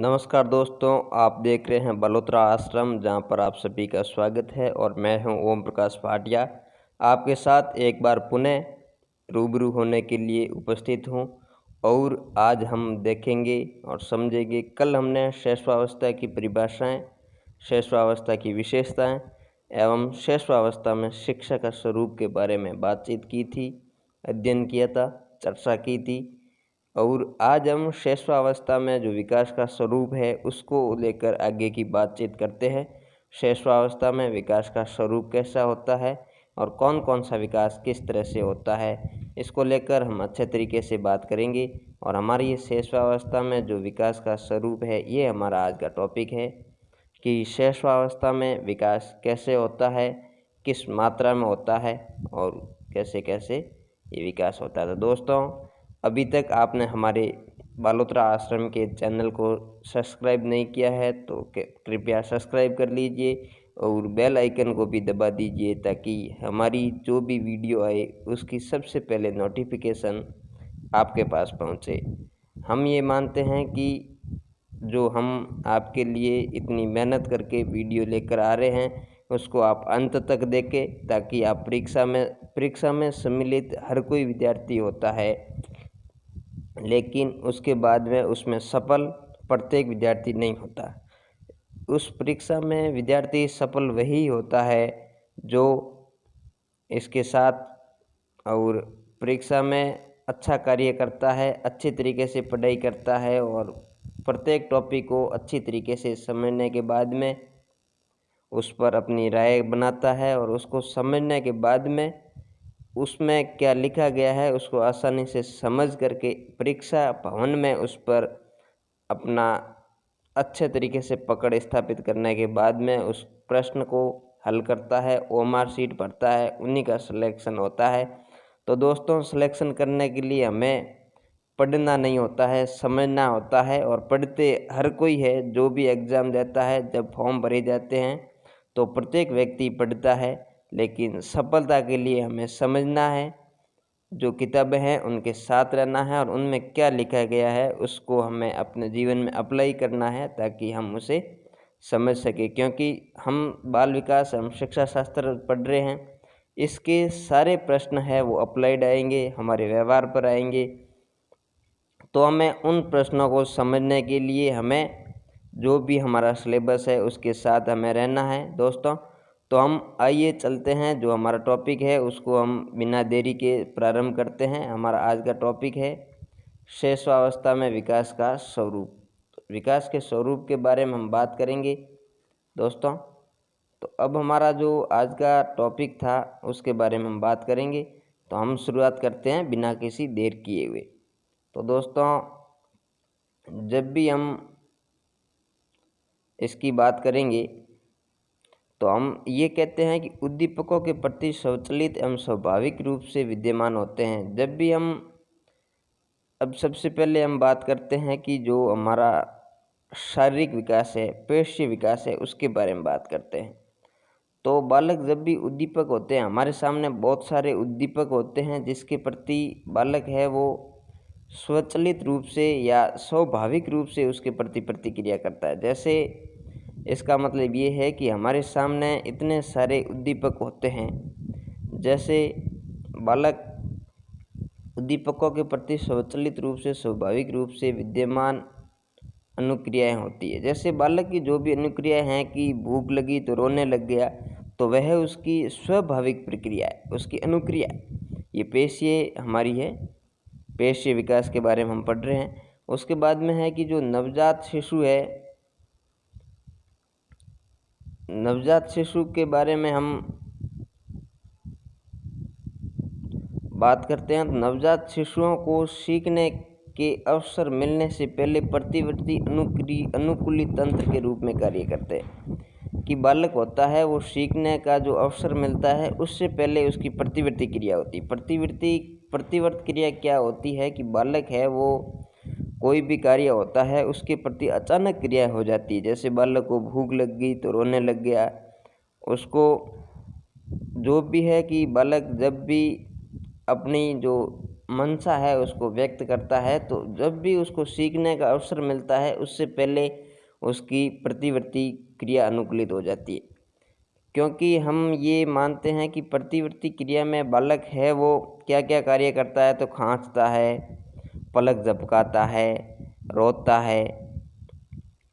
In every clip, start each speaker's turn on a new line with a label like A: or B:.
A: नमस्कार दोस्तों, आप देख रहे हैं बलोत्रा आश्रम, जहां पर आप सभी का स्वागत है। और मैं हूं ओम प्रकाश भाटिया, आपके साथ एक बार पुनः रूबरू होने के लिए उपस्थित हूं। और आज हम देखेंगे और समझेंगे, कल हमने शैशवावस्था की परिभाषाएं, शैशवावस्था की विशेषताएं एवं शैशवावस्था में शिक्षा का स्वरूप के बारे में बातचीत की थी, अध्ययन किया था, चर्चा की थी। और आज हम शैशवावस्था में जो विकास का स्वरूप है उसको लेकर आगे की बातचीत करते हैं। शैशवावस्था में विकास का स्वरूप कैसा होता है और कौन कौन सा विकास किस तरह से होता है, इसको लेकर हम अच्छे तरीके से बात करेंगे। और हमारी ये शैशवावस्था में जो विकास का स्वरूप है, ये हमारा आज का टॉपिक है कि शैशवावस्था में विकास कैसे होता है, किस मात्रा में होता है और कैसे कैसे ये विकास होता है। तो दोस्तों, अभी तक आपने हमारे बालोत्रा आश्रम के चैनल को सब्सक्राइब नहीं किया है तो कृपया सब्सक्राइब कर लीजिए और बेल आइकन को भी दबा दीजिए, ताकि हमारी जो भी वीडियो आए उसकी सबसे पहले नोटिफिकेशन आपके पास पहुंचे। हम ये मानते हैं कि जो हम आपके लिए इतनी मेहनत करके वीडियो लेकर आ रहे हैं उसको आप अंत तक देखें, ताकि आप परीक्षा में सम्मिलित हर कोई विद्यार्थी होता है, लेकिन उसके बाद में उसमें सफल प्रत्येक विद्यार्थी नहीं होता। उस परीक्षा में विद्यार्थी सफल वही होता है जो इसके साथ और परीक्षा में अच्छा कार्य करता है, अच्छे तरीके से पढ़ाई करता है और प्रत्येक टॉपिक को अच्छी तरीके से समझने के बाद में उस पर अपनी राय बनाता है और उसको समझने के बाद में उसमें क्या लिखा गया है उसको आसानी से समझ करके परीक्षा भवन में उस पर अपना अच्छे तरीके से पकड़ स्थापित करने के बाद में उस प्रश्न को हल करता है, ओएमआर शीट भरता है, उन्हीं का सिलेक्शन होता है। तो दोस्तों, सिलेक्शन करने के लिए हमें पढ़ना नहीं होता है, समझना होता है। और पढ़ते हर कोई है, जो भी एग्ज़ाम देता है, जब फॉर्म भरे जाते हैं तो प्रत्येक व्यक्ति पढ़ता है, लेकिन सफलता के लिए हमें समझना है, जो किताबें हैं उनके साथ रहना है और उनमें क्या लिखा गया है उसको हमें अपने जीवन में अप्लाई करना है, ताकि हम उसे समझ सके। क्योंकि हम बाल विकास, हम शिक्षा शास्त्र पढ़ रहे हैं, इसके सारे प्रश्न है वो अप्लाइड आएंगे, हमारे व्यवहार पर आएंगे। तो हमें उन प्रश्नों को समझने के लिए हमें जो भी हमारा सिलेबस है उसके साथ हमें रहना है दोस्तों। तो हम आइए चलते हैं, जो हमारा टॉपिक है उसको हम बिना देरी के प्रारंभ करते हैं। हमारा आज का टॉपिक है शैशवावस्था में विकास का स्वरूप। विकास के स्वरूप के बारे में हम बात करेंगे दोस्तों। तो अब हमारा जो आज का टॉपिक था उसके बारे में हम बात करेंगे। तो हम शुरुआत करते हैं बिना किसी देर किए हुए। तो दोस्तों, जब भी हम इसकी बात करेंगे तो हम ये कहते हैं कि उद्दीपकों के प्रति स्वचालित एवं स्वाभाविक रूप से विद्यमान होते हैं। जब भी हम अब सबसे पहले हम बात करते हैं कि जो हमारा शारीरिक विकास है, पेशीय विकास है, उसके बारे में बात करते हैं। तो बालक जब भी उद्दीपक होते हैं, हमारे सामने बहुत सारे उद्दीपक होते हैं जिसके प्रति बालक है वो स्वचालित रूप से या स्वाभाविक रूप से उसके प्रति प्रतिक्रिया करता है। जैसे इसका मतलब ये है कि हमारे सामने इतने सारे उद्दीपक होते हैं, जैसे बालक उद्दीपकों के प्रति स्वचालित रूप से, स्वाभाविक रूप से विद्यमान अनुक्रियाएं होती है। जैसे बालक की जो भी अनुक्रियाएं हैं कि भूख लगी तो रोने लग गया, तो वह उसकी स्वाभाविक प्रक्रिया है, उसकी अनुक्रिया। ये पेशीय हमारी है, पेशीय विकास के बारे में हम पढ़ रहे हैं। उसके बाद में है कि जो नवजात शिशु है, नवजात शिशु के बारे में हम बात करते हैं। तो नवजात शिशुओं को सीखने के अवसर मिलने से पहले प्रतिवर्ती अनुकूली तंत्र के रूप में कार्य करते हैं। कि बालक होता है वो सीखने का जो अवसर मिलता है उससे पहले उसकी प्रतिवर्ती क्रिया होती है। प्रतिवर्त क्रिया क्या होती है कि बालक है वो कोई भी कार्य होता है उसके प्रति अचानक क्रिया हो जाती है। जैसे बालक को भूख लग गई तो रोने लग गया, उसको जो भी है कि बालक जब भी अपनी जो मंशा है उसको व्यक्त करता है। तो जब भी उसको सीखने का अवसर मिलता है उससे पहले उसकी प्रतिवर्ती क्रिया अनुकूलित हो जाती है, क्योंकि हम ये मानते हैं कि प्रतिवर्ती क्रिया में बालक है वो क्या क्या कार्य करता है। तो खींचता है, पलक झपकाता है, रोता है,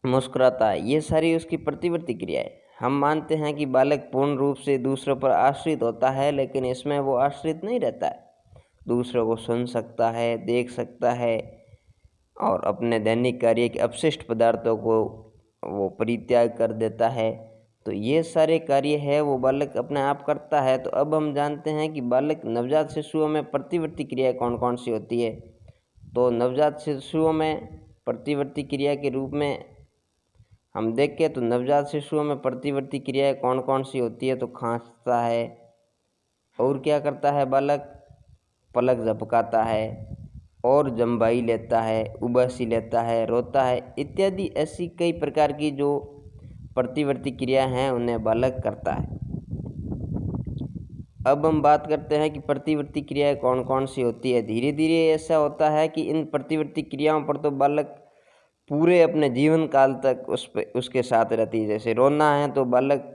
A: मुस्कुराता है, ये सारी उसकी प्रतिवर्ती क्रिया है। हम मानते हैं कि बालक पूर्ण रूप से दूसरों पर आश्रित होता है, लेकिन इसमें वो आश्रित नहीं रहता है। दूसरों को सुन सकता है, देख सकता है और अपने दैनिक कार्य के अपशिष्ट पदार्थों को वो परित्याग कर देता है। तो ये सारे कार्य है वो बालक अपने आप करता है। तो अब हम जानते हैं कि बालक नवजात शिशुओं में प्रतिवर्ती क्रिया कौन कौन सी होती है। तो नवजात शिशुओं में प्रतिवर्ती क्रिया के रूप में हम देखें तो नवजात शिशुओं में प्रतिवर्ती क्रियाएं कौन कौन सी होती है। तो खांसता है, और क्या करता है बालक, पलक झपकाता है और जम्बाई लेता है, उबासी लेता है, रोता है इत्यादि ऐसी कई प्रकार की जो प्रतिवर्ती क्रिया हैं उन्हें बालक करता है। अब हम बात करते हैं कि प्रतिवर्ती क्रियाएं कौन कौन सी होती है। धीरे धीरे ऐसा होता है कि इन प्रतिवर्ती क्रियाओं पर तो बालक पूरे अपने जीवन काल तक उसके साथ रहती है। जैसे रोना है तो बालक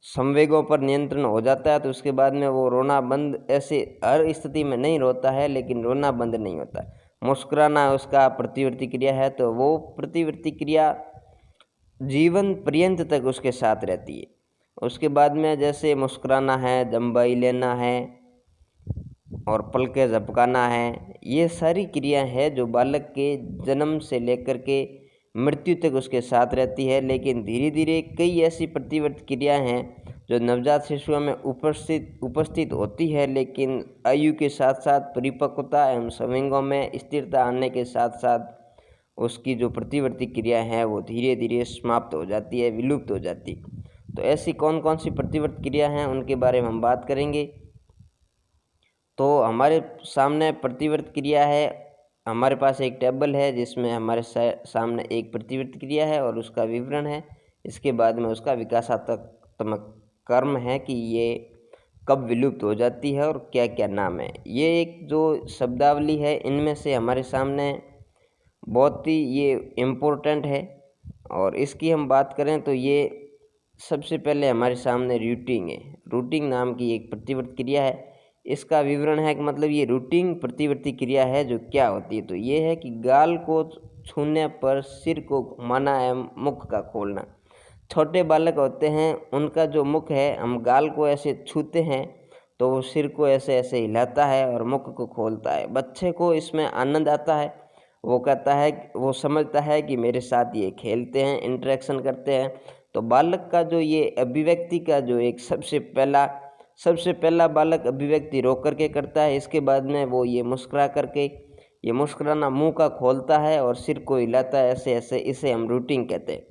A: संवेगों पर नियंत्रण हो जाता है, तो उसके बाद में वो रोना बंद, ऐसे हर स्थिति में नहीं रोता है लेकिन रोना बंद नहीं होता। मुस्कुराना उसका प्रतिवर्ती क्रिया है, तो वो प्रतिवर्ती क्रिया जीवन पर्यंत तक उसके साथ रहती है। उसके बाद में जैसे मुस्कुराना है, जम्बाई लेना है और पलकें झपकाना है, ये सारी क्रिया है जो बालक के जन्म से लेकर के मृत्यु तक उसके साथ रहती है। लेकिन धीरे धीरे कई ऐसी प्रतिवर्ती क्रियाएं हैं जो नवजात शिशुओं में उपस्थित होती है, लेकिन आयु के साथ साथ परिपक्वता एवं संवेगों में स्थिरता आने के साथ साथ उसकी जो प्रतिवर्ती क्रिया है वो धीरे धीरे समाप्त हो जाती है, विलुप्त हो जाती है। तो ऐसी कौन कौन सी प्रतिवर्ती क्रिया हैं उनके बारे में हम बात करेंगे। तो हमारे सामने प्रतिवर्ती क्रिया है, हमारे पास एक टेबल है जिसमें हमारे सामने एक प्रतिवर्ती क्रिया है और उसका विवरण है। इसके बाद में उसका विकासात्मक कर्म है कि ये कब विलुप्त हो जाती है और क्या क्या नाम है। ये एक जो शब्दावली है इनमें से हमारे सामने बहुत ही ये इम्पोर्टेंट है, और इसकी हम बात करें तो ये सबसे पहले हमारे सामने रूटिंग है। रूटिंग नाम की एक प्रतिवर्ती क्रिया है। इसका विवरण है कि मतलब ये रूटिंग प्रतिवर्ती क्रिया है जो क्या होती है। तो ये है कि गाल को छूने पर सिर को घुमाना एवं मुख का खोलना। छोटे बालक होते हैं उनका जो मुख है, हम गाल को ऐसे छूते हैं तो वो सिर को ऐसे ऐसे हिलाता है और मुख को खोलता है। बच्चे को इसमें आनंद आता है, वो कहता है, वो समझता है कि मेरे साथ ये खेलते हैं, इंटरेक्शन करते हैं। तो बालक का जो ये अभिव्यक्ति का जो एक सबसे पहला बालक अभिव्यक्ति रो करके करता है। इसके बाद में वो ये मुस्कुरा करके, ये मुस्कुराना मुंह का खोलता है और सिर को हिलाता है ऐसे ऐसे, इसे हम रूटिंग कहते हैं।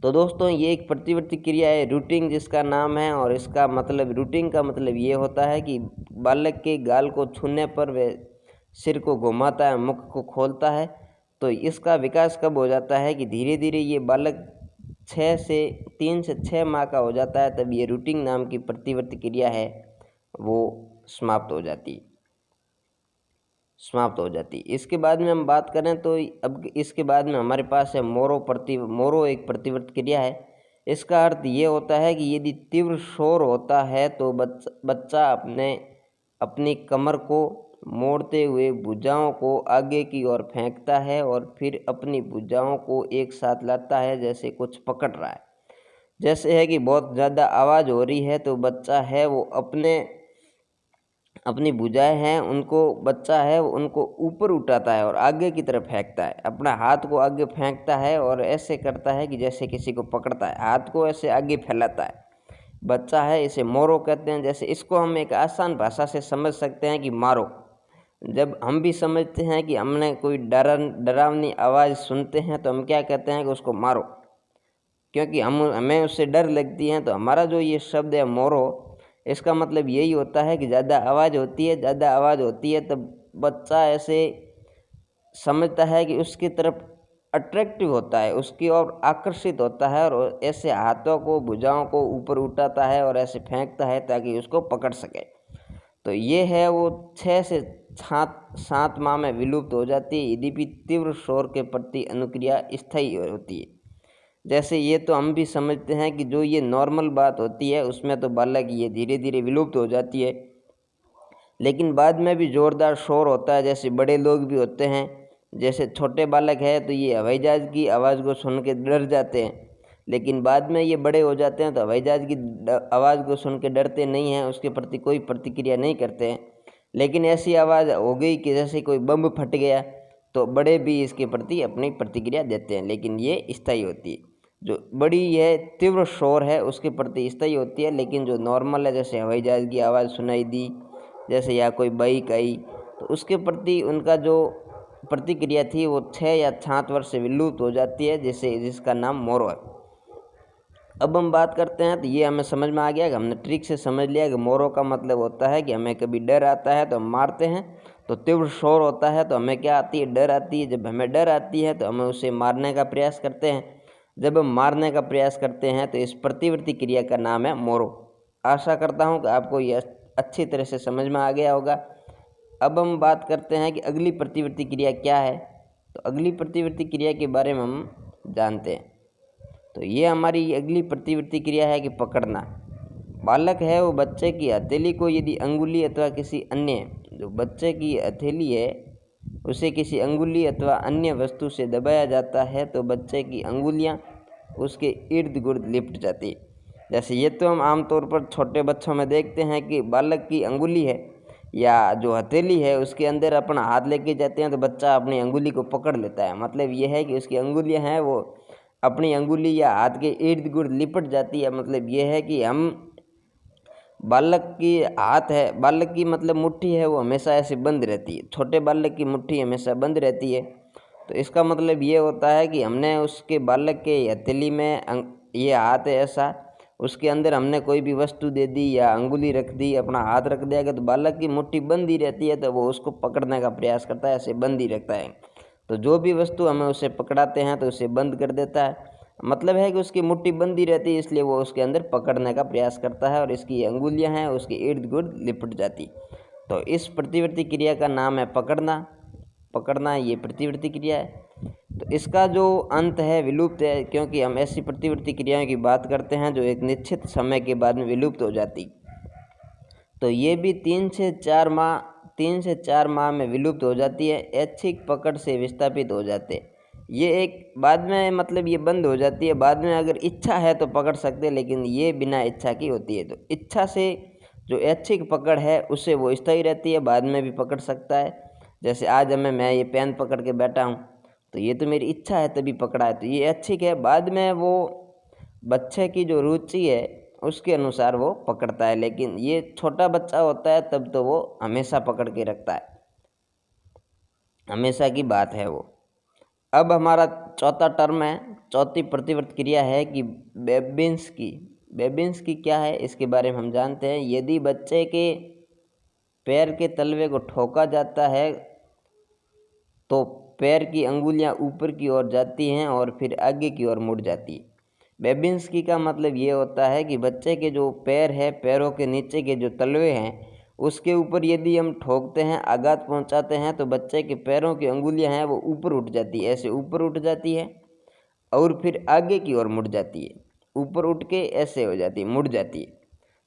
A: तो दोस्तों ये एक प्रतिवर्ती क्रिया है रूटिंग जिसका नाम है, और इसका मतलब रूटिंग का मतलब ये होता है कि बालक के गाल को छूने पर वह सिर को घुमाता है, मुख को खोलता है। तो इसका विकास कब हो जाता है कि धीरे धीरे ये बालक 3 से 6 माह का हो जाता है, तब ये रूटिंग नाम की प्रतिवर्ती क्रिया है वो समाप्त हो जाती। इसके बाद में हम बात करें तो अब इसके बाद में हमारे पास है मोरो एक प्रतिवर्ती क्रिया है। इसका अर्थ ये होता है कि यदि तीव्र शोर होता है तो बच्चा अपनी कमर को मोड़ते हुए भुजाओं को आगे की ओर फेंकता है और फिर अपनी भुजाओं को एक साथ लाता है जैसे कुछ पकड़ रहा है। जैसे है कि बहुत ज़्यादा आवाज़ हो रही है तो बच्चा है वो अपनी भुजाएं हैं उनको ऊपर उठाता है और आगे की तरफ फेंकता है। अपना हाथ को आगे फेंकता है और ऐसे करता है कि जैसे किसी को पकड़ता है, हाथ को ऐसे आगे फैलाता है। बच्चा है, इसे मोरो कहते हैं। जैसे इसको हम एक आसान भाषा से समझ सकते हैं कि मारो। जब हम भी समझते हैं कि हमने कोई डरावनी आवाज़ सुनते हैं तो हम क्या कहते हैं कि उसको मारो, क्योंकि हमें उससे डर लगती है। तो हमारा जो ये शब्द है मोरो, इसका मतलब यही होता है कि ज़्यादा आवाज़ होती है तब बच्चा ऐसे समझता है कि उसकी तरफ अट्रैक्टिव होता है, उसकी ओर आकर्षित होता है और ऐसे हाथों को भुजाओं को ऊपर उठाता है और ऐसे फेंकता है ताकि उसको पकड़ सके। तो ये है वो 6 से 7 माह में विलुप्त हो जाती है यद्यपि तीव्र शोर के प्रति अनुक्रिया स्थायी होती है। जैसे ये तो हम भी समझते हैं कि जो ये नॉर्मल बात होती है उसमें तो बालक ये धीरे धीरे विलुप्त हो जाती है, लेकिन बाद में भी ज़ोरदार शोर होता है। जैसे बड़े लोग भी होते हैं, जैसे छोटे बालक है तो ये हवाई जहाज़ की आवाज़ को सुन के डर जाते हैं, लेकिन बाद में ये बड़े हो जाते हैं तो हवाई जहाज़ की आवाज़ को सुन के डरते नहीं हैं, उसके प्रति कोई प्रतिक्रिया नहीं करते हैं। लेकिन ऐसी आवाज़ हो गई कि जैसे कोई बम फट गया तो बड़े भी इसके प्रति अपनी प्रतिक्रिया देते हैं, लेकिन ये स्थायी होती है। जो बड़ी यह तीव्र शोर है उसके प्रति स्थायी होती है, लेकिन जो नॉर्मल है जैसे हवाई जहाज़ की आवाज़ सुनाई दी जैसे या कोई बाइक आई तो उसके प्रति उनका जो प्रतिक्रिया थी वो 6 या 7 वर्ष से विलुप्त हो जाती है, जिसका नाम मोरो है। अब हम बात करते हैं तो ये हमें समझ में आ गया कि हमने ट्रिक से समझ लिया कि मोरो का मतलब होता है कि हमें कभी डर आता है तो हम मारते हैं, तो तीव्र शोर होता है तो हमें क्या आती है, डर आती है। जब हमें डर आती है तो हमें उसे मारने का प्रयास करते हैं। जब हम मारने का प्रयास करते हैं तो इस प्रतिवर्ती क्रिया का नाम है मोरो। आशा करता हूँ कि आपको यह अच्छी तरह से समझ में आ गया होगा। अब हम बात करते हैं कि अगली प्रतिवर्ती क्रिया क्या है। तो अगली प्रतिवर्ती क्रिया के बारे में हम जानते हैं। तो ये हमारी अगली प्रतिवर्ती क्रिया है कि पकड़ना। बालक है वो बच्चे की हथेली को यदि अंगुली अथवा किसी अन्य, जो बच्चे की हथेली है उसे किसी अंगुली अथवा अन्य वस्तु से दबाया जाता है तो बच्चे की अंगुलियां उसके इर्द गिर्द लिपट जाती है। जैसे ये तो हम आमतौर पर छोटे बच्चों में देखते हैं कि बालक की अंगुली है या जो हथेली है उसके अंदर अपना हाथ लेके जाते हैं तो बच्चा अपनी अंगुली को पकड़ लेता है। मतलब ये है कि उसकी अंगुलियां हैं वो अपनी अंगुली या हाथ के इर्द गिर्द लिपट जाती है। मतलब ये है कि हम बालक की हाथ है, बालक की मतलब मुट्ठी है वो हमेशा ऐसे बंद रहती है, छोटे बालक की मुट्ठी हमेशा बंद रहती है। तो इसका मतलब ये होता है कि हमने उसके बालक के हथेली में ये हाथ है ऐसा, उसके अंदर हमने कोई भी वस्तु दे दी या अंगुली रख दी, अपना हाथ रख दिया तो बालक की मुट्ठी बंद ही रहती है, तो वो उसको पकड़ने का प्रयास करता है, ऐसे बंद ही रखता है। तो जो भी वस्तु हमें उसे पकड़ाते हैं तो उसे बंद कर देता है। मतलब है कि उसकी मुट्ठी बंद ही रहती है, इसलिए वो उसके अंदर पकड़ने का प्रयास करता है और इसकी अंगुलियां हैं उसके इर्द गिर्द लिपट जाती। तो इस प्रतिवर्ती क्रिया का नाम है पकड़ना। पकड़ना ये प्रतिवर्ती क्रिया है। तो इसका जो अंत है विलुप्त है, क्योंकि हम ऐसी प्रतिवर्ती क्रियाओं की बात करते हैं जो एक निश्चित समय के बाद में विलुप्त हो जाती। तो ये भी 3 से 4 माह में विलुप्त हो जाती है। ऐच्छिक पकड़ से विस्थापित हो जाते, ये एक बाद में मतलब ये बंद हो जाती है। बाद में अगर इच्छा है तो पकड़ सकते हैं, लेकिन ये बिना इच्छा की होती है। तो इच्छा से जो ऐच्छिक पकड़ है उससे वो स्थायी रहती है, बाद में भी पकड़ सकता है। जैसे आज मैं ये पेन पकड़ के बैठा हूँ तो ये तो मेरी इच्छा है तभी पकड़ा है, तो ये ऐच्छिक है। बाद में वो बच्चे की जो रुचि है उसके अनुसार वो पकड़ता है, लेकिन ये छोटा बच्चा होता है तब तो वो हमेशा पकड़ के रखता है, हमेशा की बात है वो। अब हमारा चौथा टर्म है, चौथी प्रतिवर्ती क्रिया है कि बेबिंस्की। बेबिंस्की क्या है इसके बारे में हम जानते हैं। यदि बच्चे के पैर के तलवे को ठोका जाता है तो पैर की अंगुलियां ऊपर की ओर जाती हैं और फिर आगे की ओर मुड़ जाती है। बेबिंस्की का मतलब ये होता है कि बच्चे के जो पैर है, पैरों के नीचे के जो तलवे हैं उसके ऊपर यदि हम ठोकते हैं, आघात पहुंचाते हैं तो बच्चे के पैरों की अंगुलियां हैं वो ऊपर उठ जाती है, ऐसे ऊपर उठ जाती है और फिर आगे की ओर मुड़ जाती है, ऊपर उठ के ऐसे हो जाती है, मुड़ जाती है।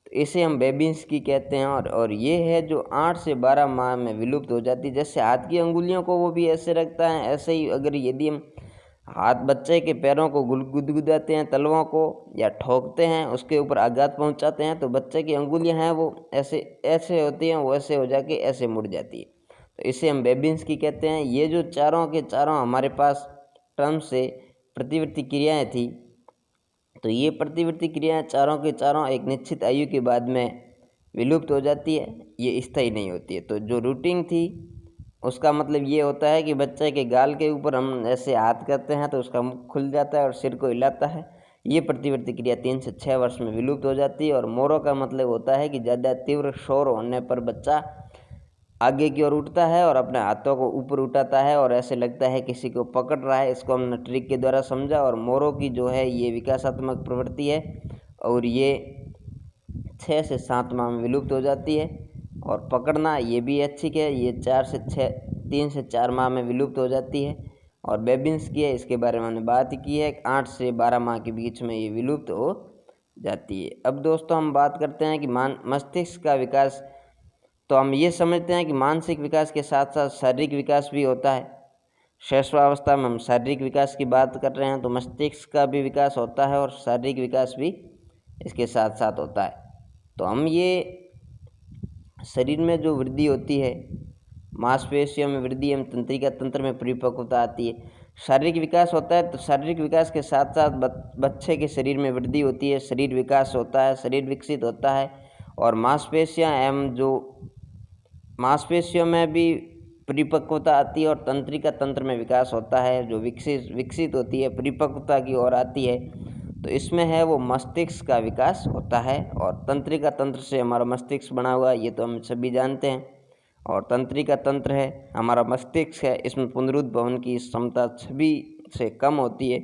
A: तो इसे हम बेबिंस्की कहते हैं। और ये है जो 8 से 12 माह में विलुप्त हो जाती है। जैसे हाथ की अंगुलियों को वो भी ऐसे रखता है, ऐसे ही अगर यदि हम हाथ बच्चे के पैरों को गुदगुदाते हैं, तलवों को या ठोकते हैं, उसके ऊपर आघात पहुंचाते हैं तो बच्चे की अंगुलियां हैं वो ऐसे ऐसे होती हैं, वो ऐसे हो जाके ऐसे मुड़ जाती है। तो इसे हम बेबिंस्की कहते हैं। ये जो चारों के चारों हमारे पास टर्म से प्रतिवर्ती क्रियाएं थी, तो ये प्रतिवर्ती क्रियाएं चारों के चारों एक निश्चित आयु के बाद में विलुप्त हो जाती है, ये स्थायी नहीं होती है। तो जो रूटिंग थी उसका मतलब ये होता है कि बच्चे के गाल के ऊपर हम ऐसे हाथ करते हैं तो उसका मुख खुल जाता है और सिर को हिलाता है। ये प्रतिवर्ती क्रिया 3 से 6 वर्ष में विलुप्त हो जाती है। और मोरो का मतलब होता है कि ज़्यादा तीव्र शोर होने पर बच्चा आगे की ओर उठता है और अपने हाथों को ऊपर उठाता है और ऐसे लगता है किसी को पकड़ रहा है। इसको हमने ट्रिक के द्वारा समझा। और मोरो की जो है ये विकासात्मक प्रवृत्ति है और ये 6 से 7 माह में विलुप्त हो जाती है। और पकड़ना ये भी ऐच्छिक है, ये 3 से 4 माह में विलुप्त हो जाती है। और बेबिन्स की है, इसके बारे में हमने बात की है, 8 से 12 माह के बीच में ये विलुप्त हो जाती है। अब दोस्तों हम बात करते हैं कि मस्तिष्क का विकास। तो हम ये समझते हैं कि मानसिक विकास के साथ साथ शारीरिक विकास भी होता है। शैशवावस्था में हम शारीरिक विकास की बात कर रहे हैं, तो मस्तिष्क का भी विकास होता है और शारीरिक विकास भी इसके साथ साथ होता है। तो हम ये शरीर में जो वृद्धि होती है, मांसपेशियों में वृद्धि एवं तंत्रिका तंत्र में परिपक्वता आती है, शारीरिक विकास होता है। तो शारीरिक विकास के साथ साथ बच्चे के शरीर में वृद्धि होती है, शरीर विकास होता है, शरीर विकसित होता है। और मांसपेशियां एवं जो मांसपेशियों में भी परिपक्वता आती है और तंत्रिका तंत्र में विकास होता है, जो विकसित होती है, परिपक्वता की ओर आती है। तो इसमें है वो मस्तिष्क का विकास होता है। और तंत्रिका तंत्र से हमारा मस्तिष्क बना हुआ है, ये तो हम सभी जानते हैं। और तंत्रिका तंत्र है हमारा मस्तिष्क है, इसमें पुनरुद्भवन की क्षमता सभी से कम होती है।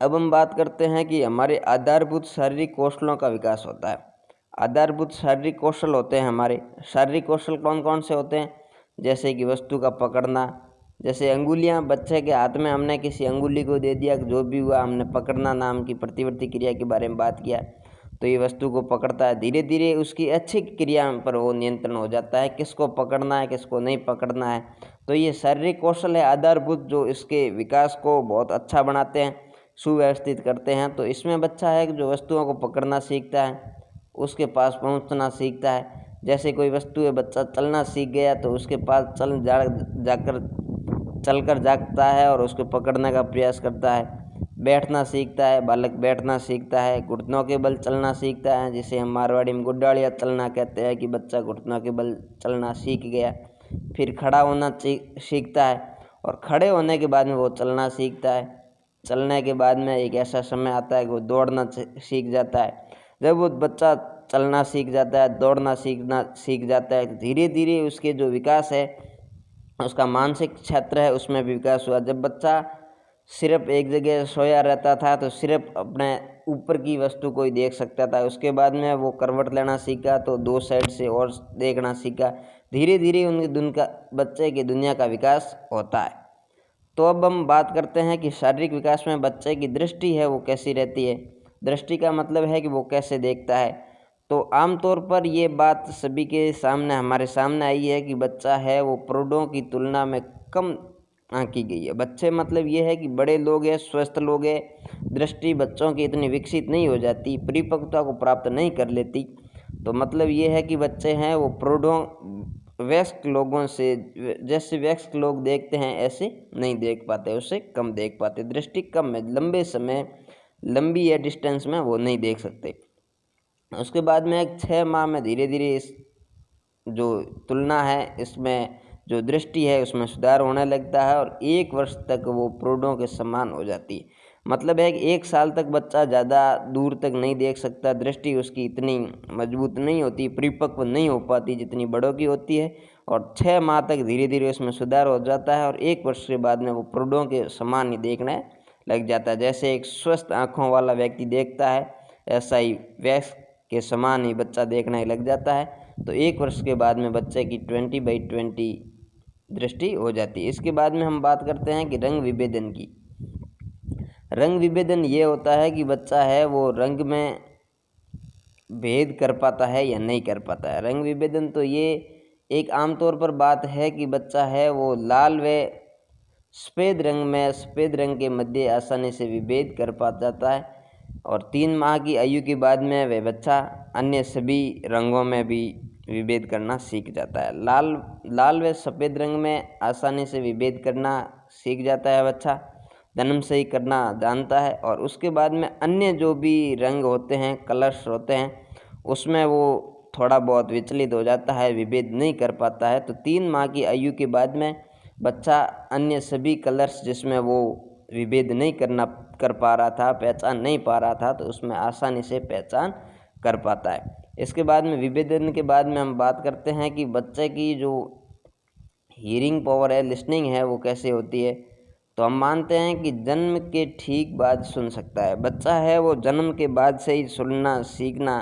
A: अब हम बात करते हैं कि हमारे आधारभूत शारीरिक कौशलों का विकास होता है। आधारभूत शारीरिक कौशल होते हैं हमारे। शारीरिक कौशल कौन कौन से होते हैं? जैसे कि वस्तु का पकड़ना, जैसे अंगुलियां, बच्चे के हाथ में हमने किसी अंगुली को दे दिया, जो भी हुआ, हमने पकड़ना नाम की प्रतिवर्ती क्रिया के बारे में बात किया, तो ये वस्तु को पकड़ता है। धीरे धीरे उसकी अच्छी क्रिया पर वो नियंत्रण हो जाता है, किसको पकड़ना है किसको नहीं पकड़ना है। तो ये शारीरिक कौशल है आधारभूत, जो इसके विकास को बहुत अच्छा बनाते हैं, सुव्यवस्थित करते हैं। तो इसमें बच्चा है कि जो वस्तुओं को पकड़ना सीखता है, उसके पास पहुंचना सीखता है। जैसे कोई वस्तु है, बच्चा चलना सीख गया तो उसके पास चलकर जागता है और उसको पकड़ने का प्रयास करता है। बैठना सीखता है, बालक बैठना सीखता है, घुटनों के बल चलना सीखता है, जिसे हम मारवाड़ी में गुड्डालिया चलना कहते हैं, कि बच्चा घुटनों के बल चलना सीख गया। फिर खड़ा होना सीखता है और खड़े होने के बाद में वो चलना सीखता है। चलने के बाद में एक ऐसा समय आता है कि वो दौड़ना सीख जाता है। जब वो बच्चा चलना सीख जाता है, दौड़ना सीख जाता है, तो धीरे धीरे उसके जो विकास है, उसका मानसिक क्षेत्र है, उसमें भी विकास हुआ। जब बच्चा सिर्फ एक जगह सोया रहता था तो सिर्फ अपने ऊपर की वस्तु को ही देख सकता था। उसके बाद में वो करवट लेना सीखा तो 2 साइड से और देखना सीखा। धीरे धीरे उनके बच्चे की दुनिया का विकास होता है। तो अब हम बात करते हैं कि शारीरिक विकास में बच्चे की दृष्टि है वो कैसी रहती है। दृष्टि का मतलब है कि वो कैसे देखता है। तो आमतौर पर ये बात सभी के सामने हमारे सामने आई है कि बच्चा है वो प्रौढ़ों की तुलना में कम आंकी गई है। बच्चे मतलब ये है कि बड़े लोग हैं, स्वस्थ लोग हैं, दृष्टि बच्चों की इतनी विकसित नहीं हो जाती, परिपक्वता को प्राप्त नहीं कर लेती। तो मतलब ये है कि बच्चे हैं वो प्रौढ़ों वयस्क लोगों से, जैसे वयस्क लोग देखते हैं ऐसे नहीं देख पाते, उससे कम देख पाते। दृष्टि कम है, लंबे समय लंबी या डिस्टेंस में वो नहीं देख सकते। उसके बाद में 6 माह में धीरे धीरे इस जो तुलना है, इसमें जो दृष्टि है उसमें सुधार होने लगता है और 1 वर्ष तक वो प्रौढ़ों के समान हो जाती है। मतलब है कि 1 साल तक बच्चा ज़्यादा दूर तक नहीं देख सकता, दृष्टि उसकी इतनी मजबूत नहीं होती, परिपक्व नहीं हो पाती जितनी बड़ों की होती है। और 6 माह तक धीरे धीरे उसमें सुधार हो जाता है और 1 वर्ष के बाद में वो प्रौढ़ों के समान ही देखने लग जाता है। जैसे एक स्वस्थ आँखों वाला व्यक्ति देखता है, ऐसा ही वयस्क के समान ही बच्चा देखने लग जाता है। तो 1 वर्ष के बाद में बच्चे की 20/20 दृष्टि हो जाती है। इसके बाद में हम बात करते हैं कि रंग विभेदन की। रंग विभेदन ये होता है कि बच्चा है वो रंग में भेद कर पाता है या नहीं कर पाता है। रंग विभेदन तो ये एक आमतौर पर बात है कि बच्चा है वो लाल व सफ़ेद रंग के मध्य आसानी से विभेद कर पा जाता है। और 3 माह की आयु के बाद में वह बच्चा अन्य सभी रंगों में भी विभेद करना सीख जाता है। लाल व सफ़ेद रंग में आसानी से विभेद करना सीख जाता है बच्चा, जन्म से ही करना जानता है। और उसके बाद में अन्य जो भी रंग होते हैं, कलर्स होते हैं, उसमें वो थोड़ा बहुत विचलित हो जाता है, विभेद नहीं कर पाता है। तो 3 माह की आयु के बाद में बच्चा अन्य सभी कलर्स जिसमें वो विभेद नहीं कर पा रहा था, पहचान नहीं पा रहा था, तो उसमें आसानी से पहचान कर पाता है। इसके बाद में विभेदन के बाद में हम बात करते हैं कि बच्चे की जो हियरिंग पावर है, लिसनिंग है, वो कैसे होती है। तो हम मानते हैं कि जन्म के ठीक बाद सुन सकता है। बच्चा है वो जन्म के बाद से ही सुनना सीखना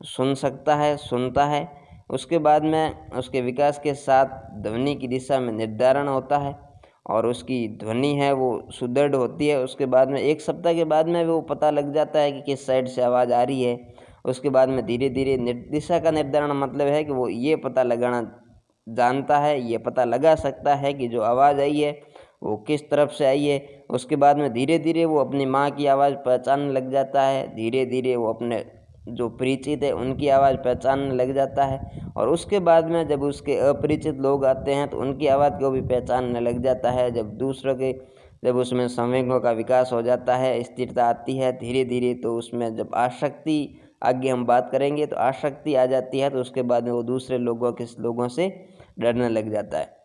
A: सुन सकता है, सुनता है। उसके बाद में उसके विकास के साथ ध्वनि की दिशा में निर्धारण होता है और उसकी ध्वनि है वो सुदृढ़ होती है। उसके बाद में 1 सप्ताह के बाद में वो पता लग जाता है कि किस साइड से आवाज़ आ रही है। उसके बाद में धीरे धीरे दिशा का निर्धारण मतलब है कि वो ये पता लगाना जानता है, ये पता लगा सकता है कि जो आवाज़ आई है वो किस तरफ से आई है। उसके बाद में धीरे धीरे वो अपनी माँ की आवाज़ पहचानने लग जाता है, धीरे धीरे वो अपने जो परिचित है उनकी आवाज़ पहचानने लग जाता है और उसके बाद में जब उसके अपरिचित लोग आते हैं तो उनकी आवाज़ को भी पहचानने लग जाता है। जब उसमें संवेगों का विकास हो जाता है, स्थिरता आती है धीरे धीरे, तो उसमें जब आसक्ति आगे हम बात करेंगे तो आसक्ति आ जाती है, तो उसके बाद में वो दूसरे लोगों से डरने लग जाता है।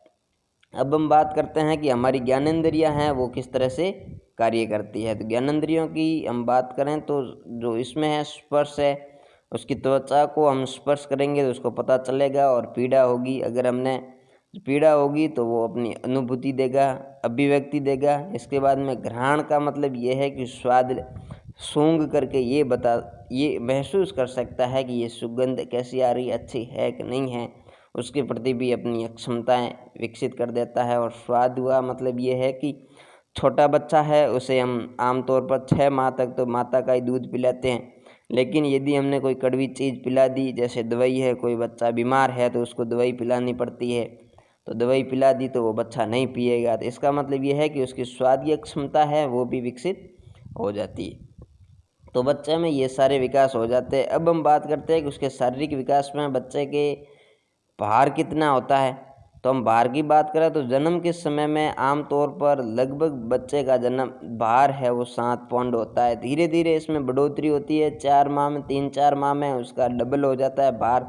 A: अब हम बात करते हैं कि हमारी ज्ञानेंद्रियां हैं वो किस तरह से कार्य करती है। तो ज्ञानेंद्रियों की हम बात करें तो जो इसमें है स्पर्श है, उसकी त्वचा को हम स्पर्श करेंगे तो उसको पता चलेगा। और पीड़ा होगी, अगर हमने पीड़ा होगी तो वो अपनी अनुभूति देगा, अभिव्यक्ति देगा। इसके बाद में घ्राण का मतलब ये है कि स्वाद सूंघ करके ये महसूस कर सकता है कि ये सुगंध कैसी आ रही है, अच्छी है कि नहीं है, उसके प्रति भी अपनी क्षमताएं विकसित कर देता है। और स्वाद हुआ मतलब ये है कि छोटा बच्चा है उसे हम आमतौर पर 6 माह तक तो माता का ही दूध पिलाते हैं, लेकिन यदि हमने कोई कड़वी चीज़ पिला दी, जैसे दवाई है, कोई बच्चा बीमार है तो उसको दवाई पिलानी पड़ती है, तो दवाई पिला दी तो वो बच्चा नहीं पिएगा। तो इसका मतलब ये है कि उसकी स्वादीय क्षमता है वो भी विकसित हो जाती है। तो बच्चे में ये सारे विकास हो जाते हैं। अब हम बात करते हैं कि उसके शारीरिक विकास में बच्चे के भार कितना होता है। तो हम भार की बात करें तो जन्म के समय में आमतौर पर लगभग बच्चे का जन्म भार है वो 7 पौंड होता है। धीरे धीरे इसमें बढ़ोतरी होती है, 4 माह में 3-4 माह में उसका डबल हो जाता है भार।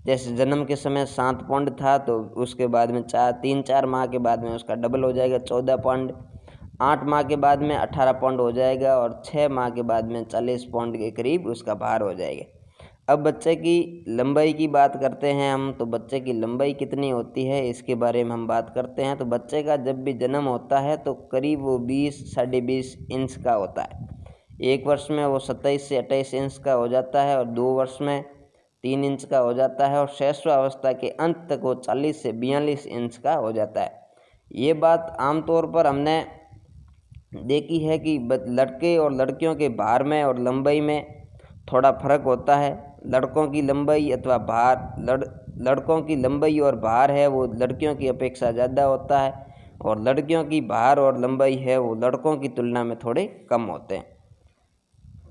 A: जैसे जन्म के समय 7 पौंड था तो उसके बाद में 3-4 माह के बाद में उसका डबल हो जाएगा 14 पौंड, 8 माह के बाद में 18 पौंड हो जाएगा और 6 माह के बाद में 40 पौंड के करीब उसका भार हो जाएगा। अब बच्चे की लंबाई की बात करते हैं हम, तो बच्चे की लंबाई कितनी होती है इसके बारे में हम बात करते हैं। तो बच्चे का जब भी जन्म होता है तो करीब वो 20-20.5 इंच का होता है। 1 वर्ष में वो 27 से 28 इंच का हो जाता है और 2 वर्ष में 3 इंच का हो जाता है और शैशवावस्था के अंत तक वो 40 से 42 इंच का हो जाता है। ये बात आमतौर पर हमने देखी है कि लड़के और लड़कियों के भार में और लंबाई में थोड़ा फर्क होता है। लड़कों की लंबाई अथवा भार लड़कों की लंबाई और भार है वो लड़कियों की अपेक्षा ज़्यादा होता है और लड़कियों की भार और लंबाई है वो लड़कों की तुलना में थोड़े कम होते हैं।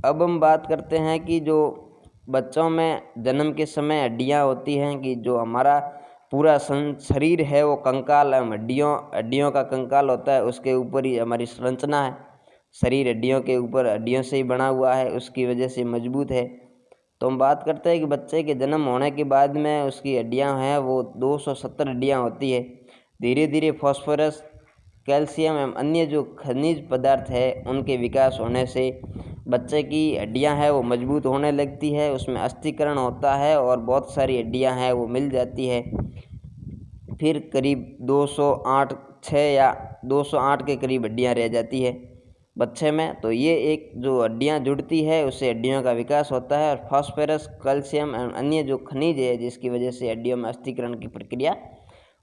A: अब हम बात करते हैं कि जो बच्चों में जन्म के समय हड्डियां होती हैं, कि जो हमारा पूरा शरीर है वो कंकाल हड्डियों का कंकाल होता है, उसके ऊपर ही हमारी संरचना है। शरीर हड्डियों के ऊपर हड्डियों से ही बना हुआ है, उसकी वजह से मजबूत है। तो हम बात करते हैं कि बच्चे के जन्म होने के बाद में उसकी हड्डियां हैं वो 270 हड्डियां होती है। धीरे धीरे फास्फोरस, कैल्शियम एवं अन्य जो खनिज पदार्थ है उनके विकास होने से बच्चे की हड्डियां हैं वो मजबूत होने लगती है, उसमें अस्थिकरण होता है और बहुत सारी हड्डियां हैं वो मिल जाती है। फिर करीब 208 के करीब हड्डियां रह जाती है बच्चे में। तो ये एक जो हड्डियां जुड़ती है उससे हड्डियों का विकास होता है और फास्फोरस, कैल्शियम एवं अन्य जो खनिज है जिसकी वजह से हड्डियों में अस्थिकरण की प्रक्रिया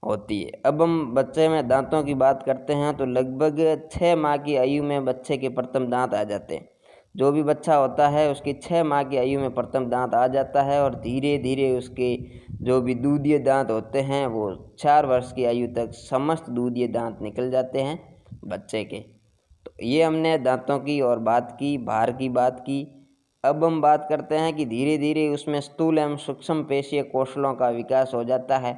A: होती है। अब हम बच्चे में दांतों की बात करते हैं तो लगभग 6 माह की आयु में बच्चे के प्रथम दांत आ जाते हैं। जो भी बच्चा होता है उसकी 6 माह की आयु में प्रथम दांत आ जाता है और धीरे धीरे उसके जो भी दूधिए दांत होते हैं वो 4 वर्ष की आयु तक समस्त दूधिए दांत निकल जाते हैं बच्चे के। तो ये हमने दांतों की और बात की, भार की बात की। अब हम बात करते हैं कि धीरे धीरे उसमें स्थूल एवं सूक्ष्म पेशीय कौशलों का विकास हो जाता है,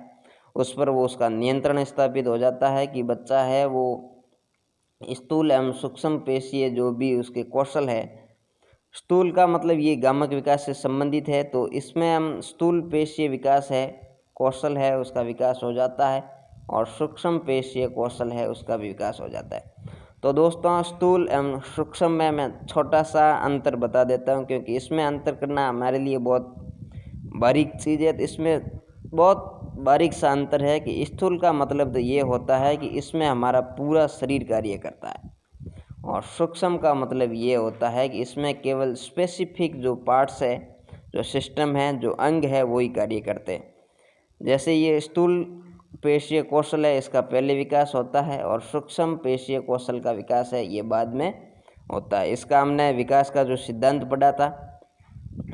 A: उस पर वो उसका नियंत्रण स्थापित हो जाता है कि बच्चा है वो स्थूल एवं सूक्ष्म पेशीय जो भी उसके कौशल है, स्थूल का मतलब ये गामक विकास से संबंधित है, तो इसमें हम स्थूल पेशीय विकास है, कौशल है, उसका विकास हो जाता है और सूक्ष्म पेशीय कौशल है उसका भी विकास हो जाता है। तो दोस्तों स्थूल एवं सूक्ष्म में मैं छोटा सा अंतर बता देता हूँ, क्योंकि इसमें अंतर करना हमारे लिए बहुत बारीक चीज़ है। तो इसमें बहुत बारीक सा अंतर है कि स्थूल का मतलब तो ये होता है कि इसमें हमारा पूरा शरीर कार्य करता है और सूक्ष्म का मतलब ये होता है कि इसमें केवल स्पेसिफिक जो पार्ट्स है, जो सिस्टम है, जो अंग है वही कार्य करते हैं। जैसे ये स्थूल पेशीय कौशल है, इसका पहले विकास होता है और सूक्ष्म पेशीय कौशल का विकास है ये बाद में होता है। इसका हमने विकास का जो सिद्धांत पढ़ा था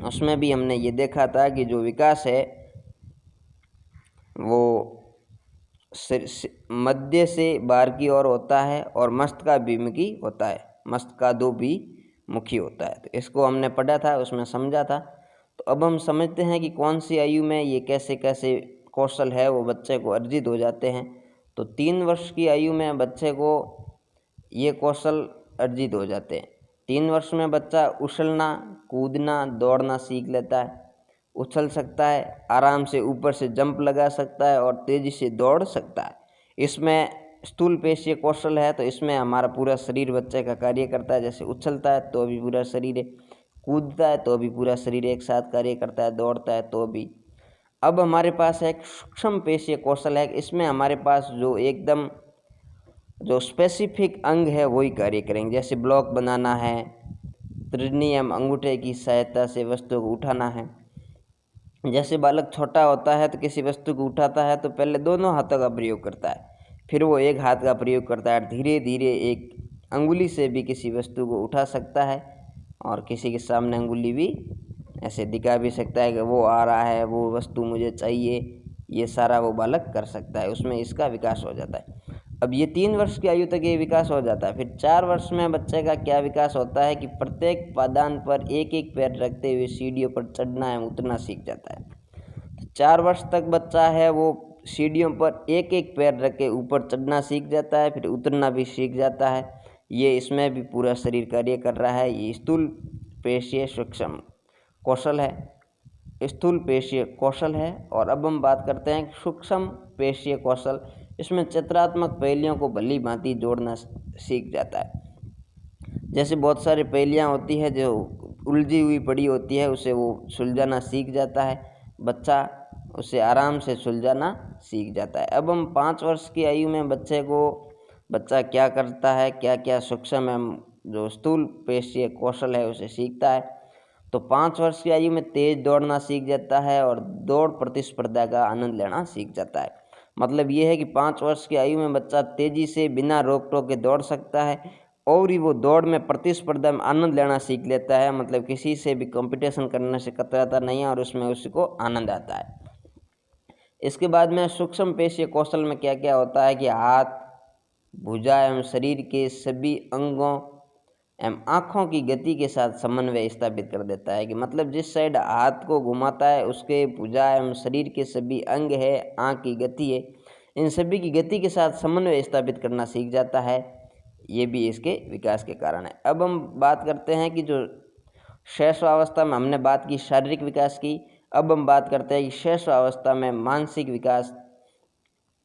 A: उसमें भी हमने ये देखा था कि जो विकास है वो मध्य से बाहर की ओर होता है और मस्तिष्काभिमुखी होता है, मस्तिष्काधोभिमुखी होता है। तो इसको हमने पढ़ा था, उसमें समझा था। तो अब हम समझते हैं कि कौन सी आयु में ये कैसे कैसे कौशल है वो बच्चे को अर्जित हो जाते हैं। तो 3 वर्ष की आयु में बच्चे को ये कौशल अर्जित हो जाते हैं। 3 वर्ष में बच्चा उछलना, कूदना, दौड़ना सीख लेता है, उछल सकता है, आराम से ऊपर से जंप लगा सकता है और तेज़ी से दौड़ सकता है। इसमें स्थूल पेशीय कौशल है, तो इसमें हमारा पूरा शरीर बच्चे का कार्य करता है। जैसे उछलता है तो भी पूरा शरीर है, कूदता है तो भी पूरा शरीर एक साथ कार्य करता है, दौड़ता है तो भी। अब हमारे पास एक सूक्ष्म पेशीय कौशल है, इसमें हमारे पास जो एकदम जो स्पेसिफिक अंग है वही कार्य करेंगे। जैसे ब्लॉक बनाना है, तर्जनी एवं अंगूठे की सहायता से वस्तु को उठाना है। जैसे बालक छोटा होता है तो किसी वस्तु को उठाता है तो पहले दोनों हाथों का प्रयोग करता है, फिर वो एक हाथ का प्रयोग करता है। धीरे धीरे एक अंगुली से भी किसी वस्तु को उठा सकता है और किसी के सामने अंगुली भी ऐसे दिखा भी सकता है कि वो आ रहा है, वो वस्तु मुझे चाहिए। ये सारा वो बालक कर सकता है, उसमें इसका विकास हो जाता है। अब ये 3 वर्ष की आयु तक ये विकास हो जाता है। फिर 4 वर्ष में बच्चे का क्या विकास होता है कि प्रत्येक पादान पर एक एक पैर रखते हुए सीढ़ियों पर चढ़ना एवं उतरना सीख जाता है। तो 4 वर्ष तक बच्चा है वो सीढ़ियों पर एक एक पैर रख के ऊपर चढ़ना सीख जाता है, फिर उतरना भी सीख जाता है। ये इसमें भी पूरा शरीर कार्य कर रहा है। ये स्थूल पेशीय सूक्ष्म कौशल है, स्थूल पेशीय कौशल है। और अब हम बात करते हैं सूक्ष्म पेशीय कौशल। इसमें चित्रात्मक पहेलियों को भली भांति जोड़ना सीख जाता है। जैसे बहुत सारी पहेलियाँ होती है जो उलझी हुई पड़ी होती है, उसे वो सुलझाना सीख जाता है बच्चा, उसे आराम से सुलझाना सीख जाता है। अब हम 5 वर्ष की आयु में बच्चा क्या करता है, क्या क्या सूक्ष्म एवं जो स्थूल पेशीय कौशल है उसे सीखता है। तो 5 वर्ष की आयु में तेज दौड़ना सीख जाता है और दौड़ प्रतिस्पर्धा का आनंद लेना सीख जाता है। मतलब ये है कि 5 वर्ष की आयु में बच्चा तेज़ी से बिना रोक टोक के दौड़ सकता है और ही वो दौड़ में प्रतिस्पर्धा में आनंद लेना सीख लेता है। मतलब किसी से भी कंपटीशन करने से कतराता नहीं है और उसमें उसको आनंद आता है। इसके बाद में सूक्ष्म पेशीय कौशल में क्या क्या होता है कि हाथ, भुजा एवं शरीर के सभी अंगों एवं आँखों की गति के साथ समन्वय स्थापित कर देता है। कि मतलब जिस साइड हाथ को घुमाता है उसके भुजा एवं शरीर के सभी अंग है, आँख की गति है, इन सभी की गति के साथ समन्वय स्थापित करना सीख जाता है। ये भी इसके विकास के कारण है। अब हम बात करते हैं कि जो शैशवावस्था में हमने बात की शारीरिक विकास की, अब हम बात करते हैं कि शैशवावस्था में मानसिक विकास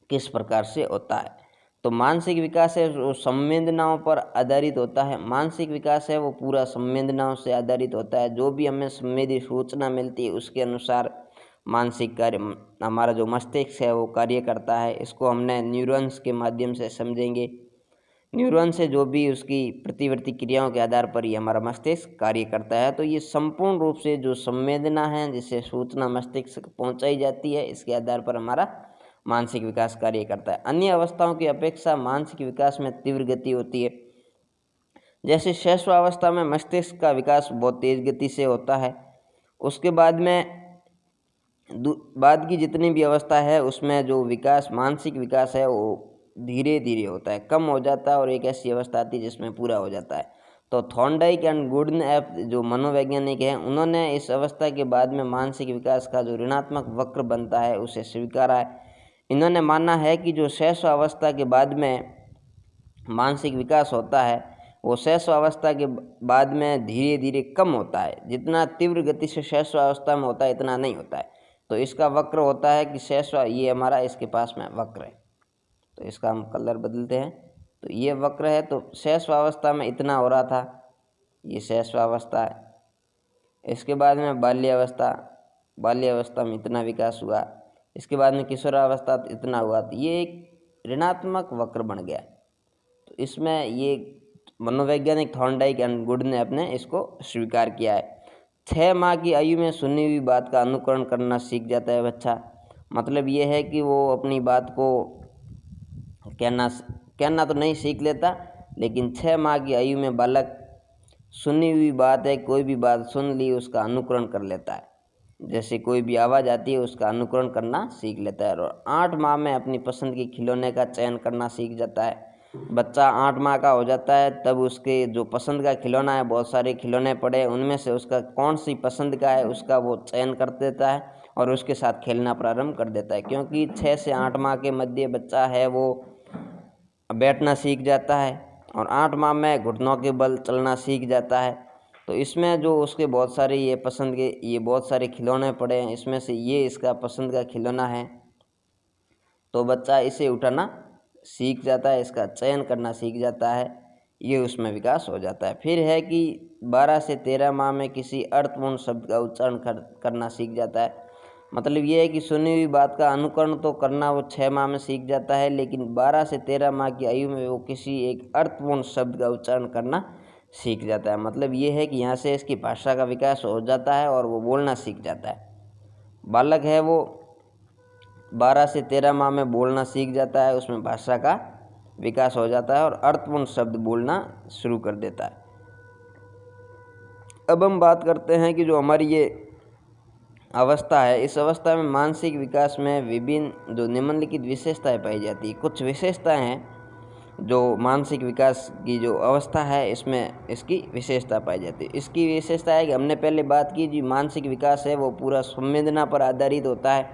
A: किस प्रकार से होता है। तो मानसिक विकास है वो संवेदनाओं पर आधारित होता है। मानसिक विकास है वो पूरा संवेदनाओं से आधारित होता है। जो भी हमें संवेदी सूचना मिलती है उसके अनुसार मानसिक कार्य हमारा जो मस्तिष्क है वो कार्य करता है। इसको हमने न्यूरॉन्स के माध्यम से समझेंगे। न्यूरॉन से जो भी उसकी प्रतिवर्ती क्रियाओं के आधार पर ही हमारा मस्तिष्क कार्य करता है। तो ये संपूर्ण रूप से जो संवेदना है जिससे सूचना मस्तिष्क तक पहुँचाई जाती है, इसके आधार पर हमारा मानसिक विकास कार्य करता है। अन्य अवस्थाओं की अपेक्षा मानसिक विकास में तीव्र गति होती है। जैसे शैशवावस्था में मस्तिष्क का विकास बहुत तेज गति से होता है। उसके बाद की जितनी भी अवस्था है उसमें जो विकास मानसिक विकास है वो धीरे धीरे होता है, कम हो जाता है और एक ऐसी अवस्था आती है जिसमें पूरा हो जाता है। तो थॉर्नडाइक एंड गुडनएप जो मनोवैज्ञानिक हैं उन्होंने इस अवस्था के बाद में मानसिक विकास का जो ऋणात्मक वक्र बनता है उसे स्वीकारा है। इन्होंने माना है कि जो शैशवावस्था के बाद में मानसिक विकास होता है वो शैशवावस्था के बाद में धीरे धीरे कम होता है। जितना तीव्र गति से शैशवावस्था में होता है इतना नहीं होता है। तो इसका वक्र होता है कि ये हमारा इसके पास में वक्र है, तो इसका हम कलर बदलते हैं। तो ये वक्र है, तो शैशवावस्था में इतना हो रहा था, ये शैशवावस्था है। इसके बाद में बाल्यावस्था में इतना विकास हुआ, इसके बाद में किशोरावस्था तो इतना हुआ। तो ये एक ऋणात्मक वक्र बन गया। तो इसमें ये मनोवैज्ञानिक थॉर्नडाइक एंड गुड ने अपने इसको स्वीकार किया है। 6 माह की आयु में सुनी हुई बात का अनुकरण करना सीख जाता है बच्चा। मतलब ये है कि वो अपनी बात को कहना कहना तो नहीं सीख लेता, लेकिन 6 माह की आयु में बालक सुनी हुई बात है, कोई भी बात सुन ली उसका अनुकरण कर लेता है। जैसे कोई भी आवाज़ आती है उसका अनुकरण करना सीख लेता है। और 8 माह में अपनी पसंद के खिलौने का चयन करना सीख जाता है। बच्चा 8 माह का हो जाता है तब उसके जो पसंद का खिलौना है, बहुत सारे खिलौने पड़े, उनमें से उसका कौन सी पसंद का है उसका वो चयन कर देता है और उसके साथ खेलना प्रारंभ कर देता है। क्योंकि 6 से 8 माह के मध्य बच्चा है वो बैठना सीख जाता है और 8 माह में घुटनों के बल चलना सीख जाता है। तो इसमें जो उसके बहुत सारे ये पसंद के ये बहुत सारे खिलौने पड़े हैं, इसमें से ये इसका पसंद का खिलौना है, तो बच्चा इसे उठाना सीख जाता है, इसका चयन करना सीख जाता है, ये उसमें विकास हो जाता है। फिर है कि 12 से 13 माह में किसी अर्थपूर्ण शब्द का उच्चारण करना सीख जाता है। मतलब ये है कि सुनी हुई बात का अनुकरण तो करना वो 6 माह में सीख जाता है, लेकिन 12 से 13 माह की आयु में वो किसी एक अर्थपूर्ण शब्द का उच्चारण करना सीख जाता है। मतलब ये है कि यहाँ से इसकी भाषा का विकास हो जाता है और वो बोलना सीख जाता है। बालक है वो 12 से 13 माह में बोलना सीख जाता है, उसमें भाषा का विकास हो जाता है और अर्थपूर्ण शब्द बोलना शुरू कर देता है। अब हम बात करते हैं कि जो हमारी ये अवस्था है, इस अवस्था में मानसिक विकास में विभिन्न जो निम्नलिखित विशेषताएं पाई जाती है। कुछ विशेषताएं हैं जो मानसिक विकास की जो अवस्था है इसमें इसकी विशेषता पाई जाती है। इसकी विशेषता है कि हमने पहले बात की, जो मानसिक विकास है वो पूरा संवेदना पर आधारित होता है,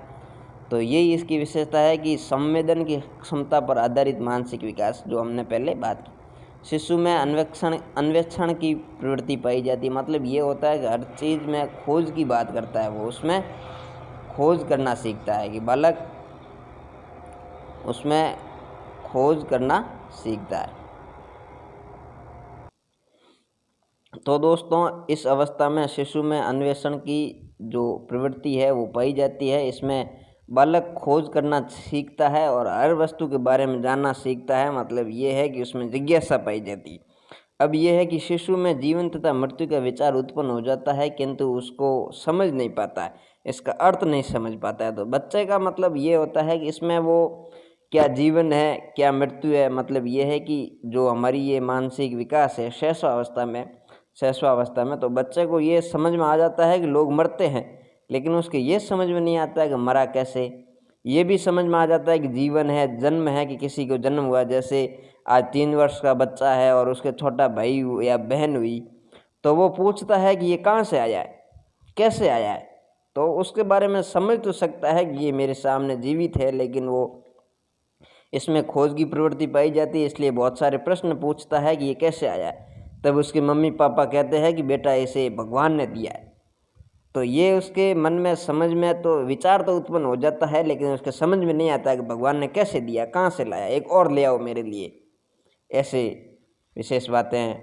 A: तो यही इसकी विशेषता है कि संवेदन की क्षमता पर आधारित मानसिक विकास, जो हमने पहले बात की। शिशु में अन्वेषण की प्रवृत्ति पाई जाती है। मतलब ये होता है कि हर चीज़ में खोज की बात करता है, वो उसमें खोज करना सीखता है कि बालक उसमें खोज करना सीखता है। तो दोस्तों, इस अवस्था में शिशु में अन्वेषण की जो प्रवृत्ति है वो पाई जाती है। इसमें बालक खोज करना सीखता है और हर वस्तु के बारे में जानना सीखता है। मतलब ये है कि उसमें जिज्ञासा पाई जाती है। अब यह है कि शिशु में जीवन तथा मृत्यु का विचार उत्पन्न हो जाता है, किंतु उसको समझ नहीं पाता है, इसका अर्थ नहीं समझ पाता है। तो बच्चे का मतलब ये होता है कि इसमें वो क्या जीवन है क्या मृत्यु है। मतलब ये है कि जो हमारी ये मानसिक विकास है शैशवावस्था में तो बच्चे को ये समझ में आ जाता है कि लोग मरते हैं, लेकिन उसके ये समझ में नहीं आता है कि मरा कैसे। ये भी समझ में आ जाता है कि जीवन है, जन्म है, कि किसी को जन्म हुआ। जैसे आज 3 वर्ष का बच्चा है और उसके छोटा भाई या बहन हुई, तो वो पूछता है कि ये कहाँ से आया है, कैसे आया है। तो उसके बारे में समझ तो सकता है कि ये मेरे सामने जीवित है, लेकिन वो इसमें खोज की प्रवृत्ति पाई जाती है, इसलिए बहुत सारे प्रश्न पूछता है कि ये कैसे आया है। तब उसके मम्मी पापा कहते हैं कि बेटा इसे भगवान ने दिया है। तो ये उसके मन में समझ में तो विचार तो उत्पन्न हो जाता है, लेकिन उसके समझ में नहीं आता कि भगवान ने कैसे दिया, कहाँ से लाया, एक और ले आओ मेरे लिए। ऐसे विशेष बातें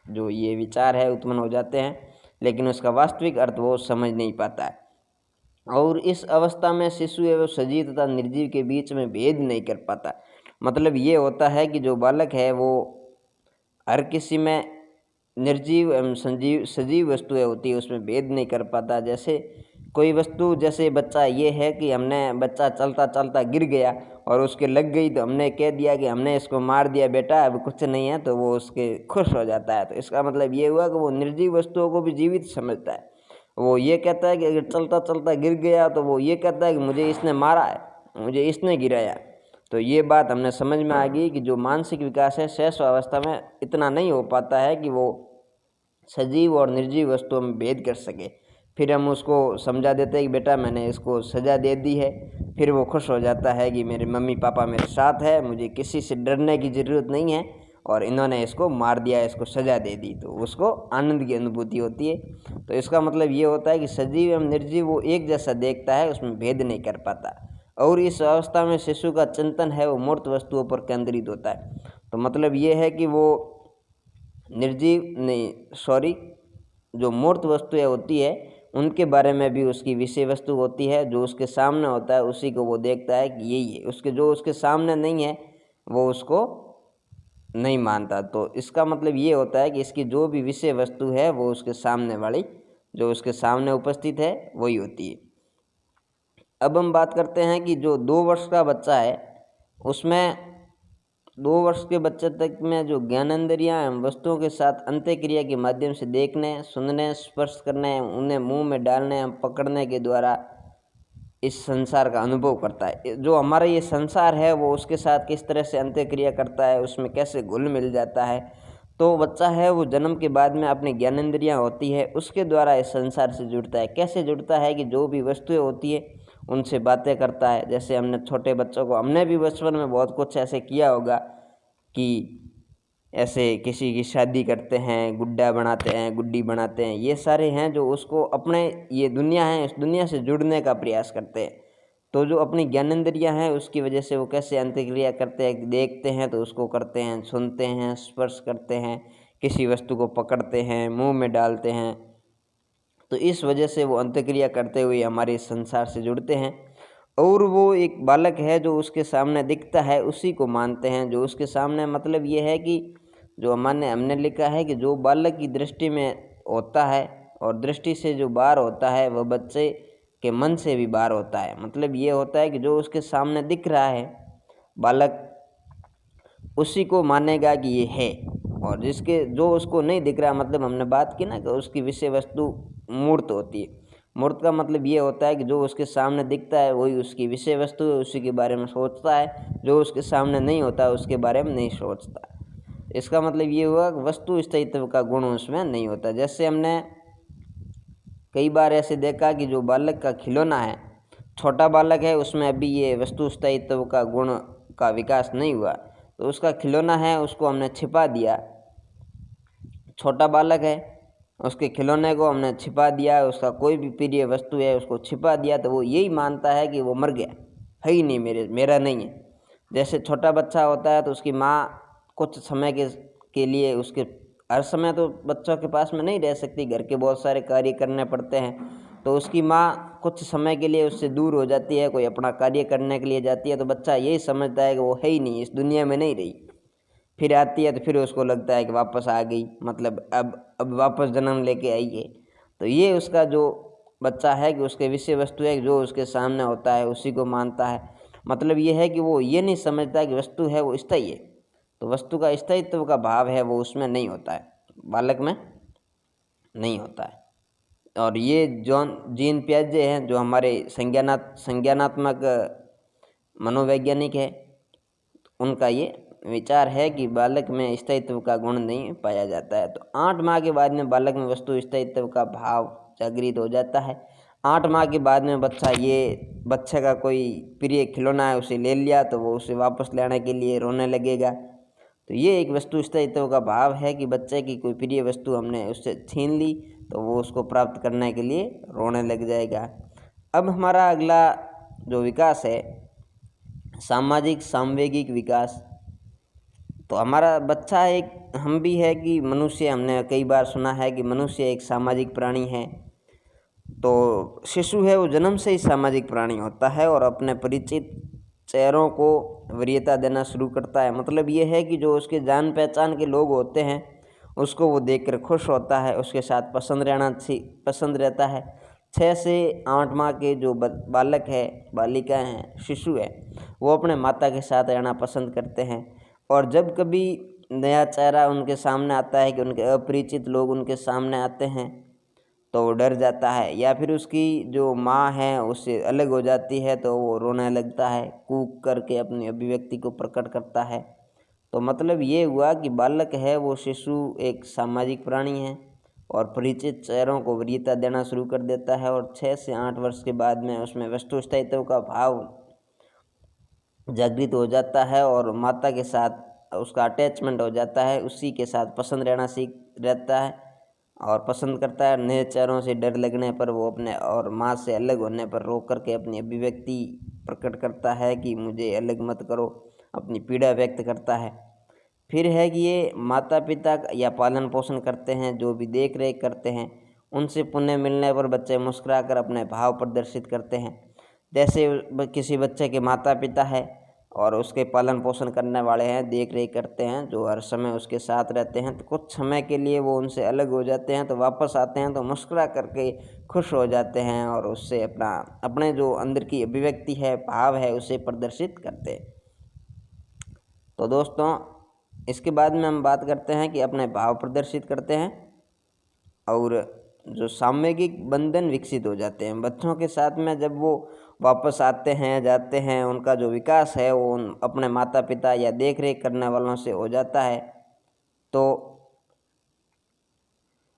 A: जो ये विचार है उत्पन्न हो जाते हैं, लेकिन उसका वास्तविक अर्थ वो समझ नहीं पाता है। और इस अवस्था में शिशु एवं सजीव तथा निर्जीव के बीच में भेद नहीं कर पाता। मतलब ये होता है कि जो बालक है वो हर किसी में निर्जीव एवं सजीव वस्तुएं होती है उसमें भेद नहीं कर पाता। जैसे कोई वस्तु, जैसे बच्चा ये है कि बच्चा चलता चलता गिर गया और उसके लग गई, तो हमने कह दिया कि हमने इसको मार दिया बेटा, अब कुछ नहीं है, तो वो उसके खुश हो जाता है। तो इसका मतलब ये हुआ कि वो निर्जीव वस्तुओं को भी जीवित समझता है। वो ये कहता है कि अगर चलता चलता गिर गया तो वो ये कहता है कि मुझे इसने मारा है, मुझे इसने गिराया। तो ये बात हमने समझ में आ गई कि जो मानसिक विकास है शैशवावस्था में इतना नहीं हो पाता है कि वो सजीव और निर्जीव वस्तुओं में भेद कर सके। फिर हम उसको समझा देते हैं कि बेटा मैंने इसको सज़ा दे दी है। फिर वो खुश हो जाता है कि मेरे मम्मी पापा मेरे साथ है, मुझे किसी से डरने की ज़रूरत नहीं है और इन्होंने इसको मार दिया, इसको सज़ा दे दी, तो उसको आनंद की अनुभूति होती है। तो इसका मतलब ये होता है कि सजीव एवं निर्जीव वो एक जैसा देखता है, उसमें भेद नहीं कर पाता। और इस अवस्था में शिशु का चिंतन है वो मूर्त वस्तुओं पर केंद्रित होता है। तो मतलब ये है कि वो जो मूर्त वस्तुएं होती है उनके बारे में भी उसकी विषय वस्तु होती है। जो उसके सामने होता है उसी को वो देखता है कि यही है, जो उसके सामने नहीं है वो उसको नहीं मानता। तो इसका मतलब ये होता है कि इसकी जो भी विषय वस्तु है वो उसके सामने वाली, जो उसके सामने उपस्थित है वही होती है। अब हम बात करते हैं कि जो 2 वर्ष का बच्चा है उसमें 2 वर्ष के बच्चे तक में जो ज्ञानेंद्रियाँ एवं वस्तुओं के साथ अंतःक्रिया के माध्यम से देखने, सुनने, स्पर्श करने, उन्हें मुंह में डालने एवं पकड़ने के द्वारा इस संसार का अनुभव करता है। जो हमारा ये संसार है वो उसके साथ किस तरह से अंतःक्रिया करता है, उसमें कैसे घुल मिल जाता है। तो बच्चा है वो जन्म के बाद में अपनी ज्ञानेंद्रियाँ होती है उसके द्वारा इस संसार से जुड़ता है। कैसे जुड़ता है कि जो भी वस्तुएं होती है उनसे बातें करता है। जैसे हमने छोटे बच्चों को, हमने भी बचपन में बहुत कुछ ऐसे किया होगा कि ऐसे किसी की शादी करते हैं, गुड्डा बनाते हैं, गुड्डी बनाते हैं, ये सारे हैं जो उसको अपने ये दुनिया है इस दुनिया से जुड़ने का प्रयास करते हैं। तो जो अपनी ज्ञानेंद्रियाँ हैं उसकी वजह से वो कैसे अंतःक्रिया करते हैं, देखते हैं तो उसको करते हैं, सुनते हैं, स्पर्श करते हैं, किसी वस्तु को पकड़ते हैं, मुंह में डालते हैं। तो इस वजह से वो अंतःक्रिया करते हुए हमारे संसार से जुड़ते हैं। और वो एक बालक है जो उसके सामने दिखता है उसी को मानते हैं। जो उसके सामने मतलब ये है कि जो हमने लिखा है कि जो बालक की दृष्टि में होता है और दृष्टि से जो बाहर होता है वह बच्चे के मन से भी बाहर होता है। मतलब ये होता है कि जो उसके सामने दिख रहा है बालक उसी को मानेगा कि ये है, और जो उसको नहीं दिख रहा, मतलब हमने बात की ना कि उसकी विषय वस्तु मूर्त होती है। मूर्त का मतलब ये होता है कि जो उसके सामने दिखता है वही उसकी विषय वस्तु है, उसी के बारे में सोचता है। जो उसके सामने नहीं होता उसके बारे में नहीं सोचता। इसका मतलब ये हुआ कि वस्तु स्थायित्व का गुण उसमें नहीं होता। जैसे हमने कई बार ऐसे देखा कि जो बालक का खिलौना है, छोटा बालक है, उसमें अभी ये वस्तु स्थायित्व का गुण का विकास नहीं हुआ, तो उसका खिलौना है उसको हमने छिपा दिया। छोटा बालक है उसके खिलौने को हमने छिपा दिया, उसका कोई भी प्रिय वस्तु है उसको छिपा दिया, तो वो यही मानता है कि वो मर गया, है ही नहीं, मेरा नहीं है। जैसे छोटा बच्चा होता है तो उसकी माँ कुछ समय के लिए उसके, हर समय तो बच्चों के पास में नहीं रह सकती, घर के बहुत सारे कार्य करने पड़ते हैं, तो उसकी माँ कुछ समय के लिए उससे दूर हो जाती है, कोई अपना कार्य करने के लिए जाती है, तो बच्चा यही समझता है कि वो है ही नहीं, इस दुनिया में नहीं रही। फिर आती है तो फिर उसको लगता है कि वापस आ गई, मतलब अब वापस जन्म लेके आई है। तो ये उसका जो बच्चा है कि उसके विषय वस्तु है जो उसके सामने होता है उसी को मानता है। मतलब ये है कि वो ये नहीं समझता कि वस्तु है वो स्थायी है, तो वस्तु का स्थायित्व का भाव है वो उसमें नहीं होता है, बालक में नहीं होता है। और ये जीन पियाजे हैं जो हमारे संज्ञानात्मक मनोवैज्ञानिक है, उनका ये विचार है कि बालक में स्थायित्व का गुण नहीं पाया जाता है। तो 8 माह के बाद में बालक में वस्तु स्थायित्व का भाव जागृत हो जाता है। 8 माह के बाद में बच्चे का कोई प्रिय खिलौना है उसे ले लिया तो वो उसे वापस लाने के लिए रोने लगेगा। तो ये एक वस्तु स्थायित्व का भाव है कि बच्चे की कोई प्रिय वस्तु हमने उससे छीन ली तो वो उसको प्राप्त करने के लिए रोने लग जाएगा। अब हमारा अगला जो विकास है, सामाजिक सांवेगिक विकास। तो हमारा बच्चा हम भी है कि मनुष्य, हमने कई बार सुना है कि मनुष्य एक सामाजिक प्राणी है। तो शिशु है वो जन्म से ही सामाजिक प्राणी होता है और अपने परिचित चेहरों को वरीयता देना शुरू करता है। मतलब ये है कि जो उसके जान पहचान के लोग होते हैं उसको वो देखकर खुश होता है, उसके साथ पसंद रहता है। 6 से 8 माह के जो बालक है, बालिका हैं, शिशु है, वो अपने माता के साथ रहना पसंद करते हैं। और जब कभी नया चेहरा उनके सामने आता है कि उनके अपरिचित लोग उनके सामने आते हैं तो वो डर जाता है, या फिर उसकी जो माँ है उससे अलग हो जाती है तो वो रोने लगता है, कूक करके अपनी अभिव्यक्ति को प्रकट करता है। तो मतलब ये हुआ कि बालक है वो शिशु एक सामाजिक प्राणी है और परिचित चेहरों को वरीयता देना शुरू कर देता है। और 6 से 8 वर्ष के बाद में उसमें वस्तु स्थायित्व का भाव जागृत हो जाता है और माता के साथ उसका अटैचमेंट हो जाता है, उसी के साथ पसंद रहना सीख रहता है और पसंद करता है। नए चेहरों से डर लगने पर वो अपने और माँ से अलग होने पर रो करके अपनी अभिव्यक्ति प्रकट करता है कि मुझे अलग मत करो, अपनी पीड़ा व्यक्त करता है। फिर है कि ये माता पिता या पालन पोषण करते हैं, जो भी देख रेख करते हैं, उनसे पुण्य मिलने पर बच्चे मुस्कुरा कर अपने भाव प्रदर्शित करते हैं। जैसे किसी बच्चे के माता पिता है और उसके पालन पोषण करने वाले हैं, देख रेख करते हैं, जो हर समय उसके साथ रहते हैं। तो कुछ समय के लिए वो उनसे अलग हो जाते हैं, तो वापस आते हैं तो मुस्कुरा करके खुश हो जाते हैं और उससे अपने जो अंदर की अभिव्यक्ति है, भाव है, उसे प्रदर्शित करते हैं। तो दोस्तों, इसके बाद में हम बात करते हैं कि अपने भाव प्रदर्शित करते हैं और जो सामूहिक बंधन विकसित हो जाते हैं बच्चों के साथ में। जब वो वापस आते हैं, जाते हैं, उनका जो विकास है वो अपने माता पिता या देख रेख करने वालों से हो जाता है। तो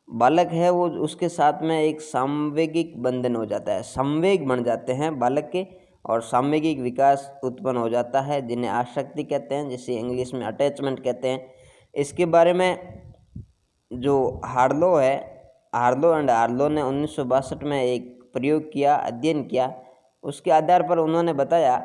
A: बालक है वो उसके साथ में एक सामवेगिक बंधन हो जाता है, संवेग बन जाते हैं बालक के, और सामवेगिक विकास उत्पन्न हो जाता है, जिन्हें आसक्ति कहते हैं, जिसे इंग्लिश में अटैचमेंट कहते हैं। इसके बारे में जो हार्लो है, हार्लो एंड हार्लो ने 1962 में एक प्रयोग किया, अध्ययन किया। उसके आधार पर उन्होंने बताया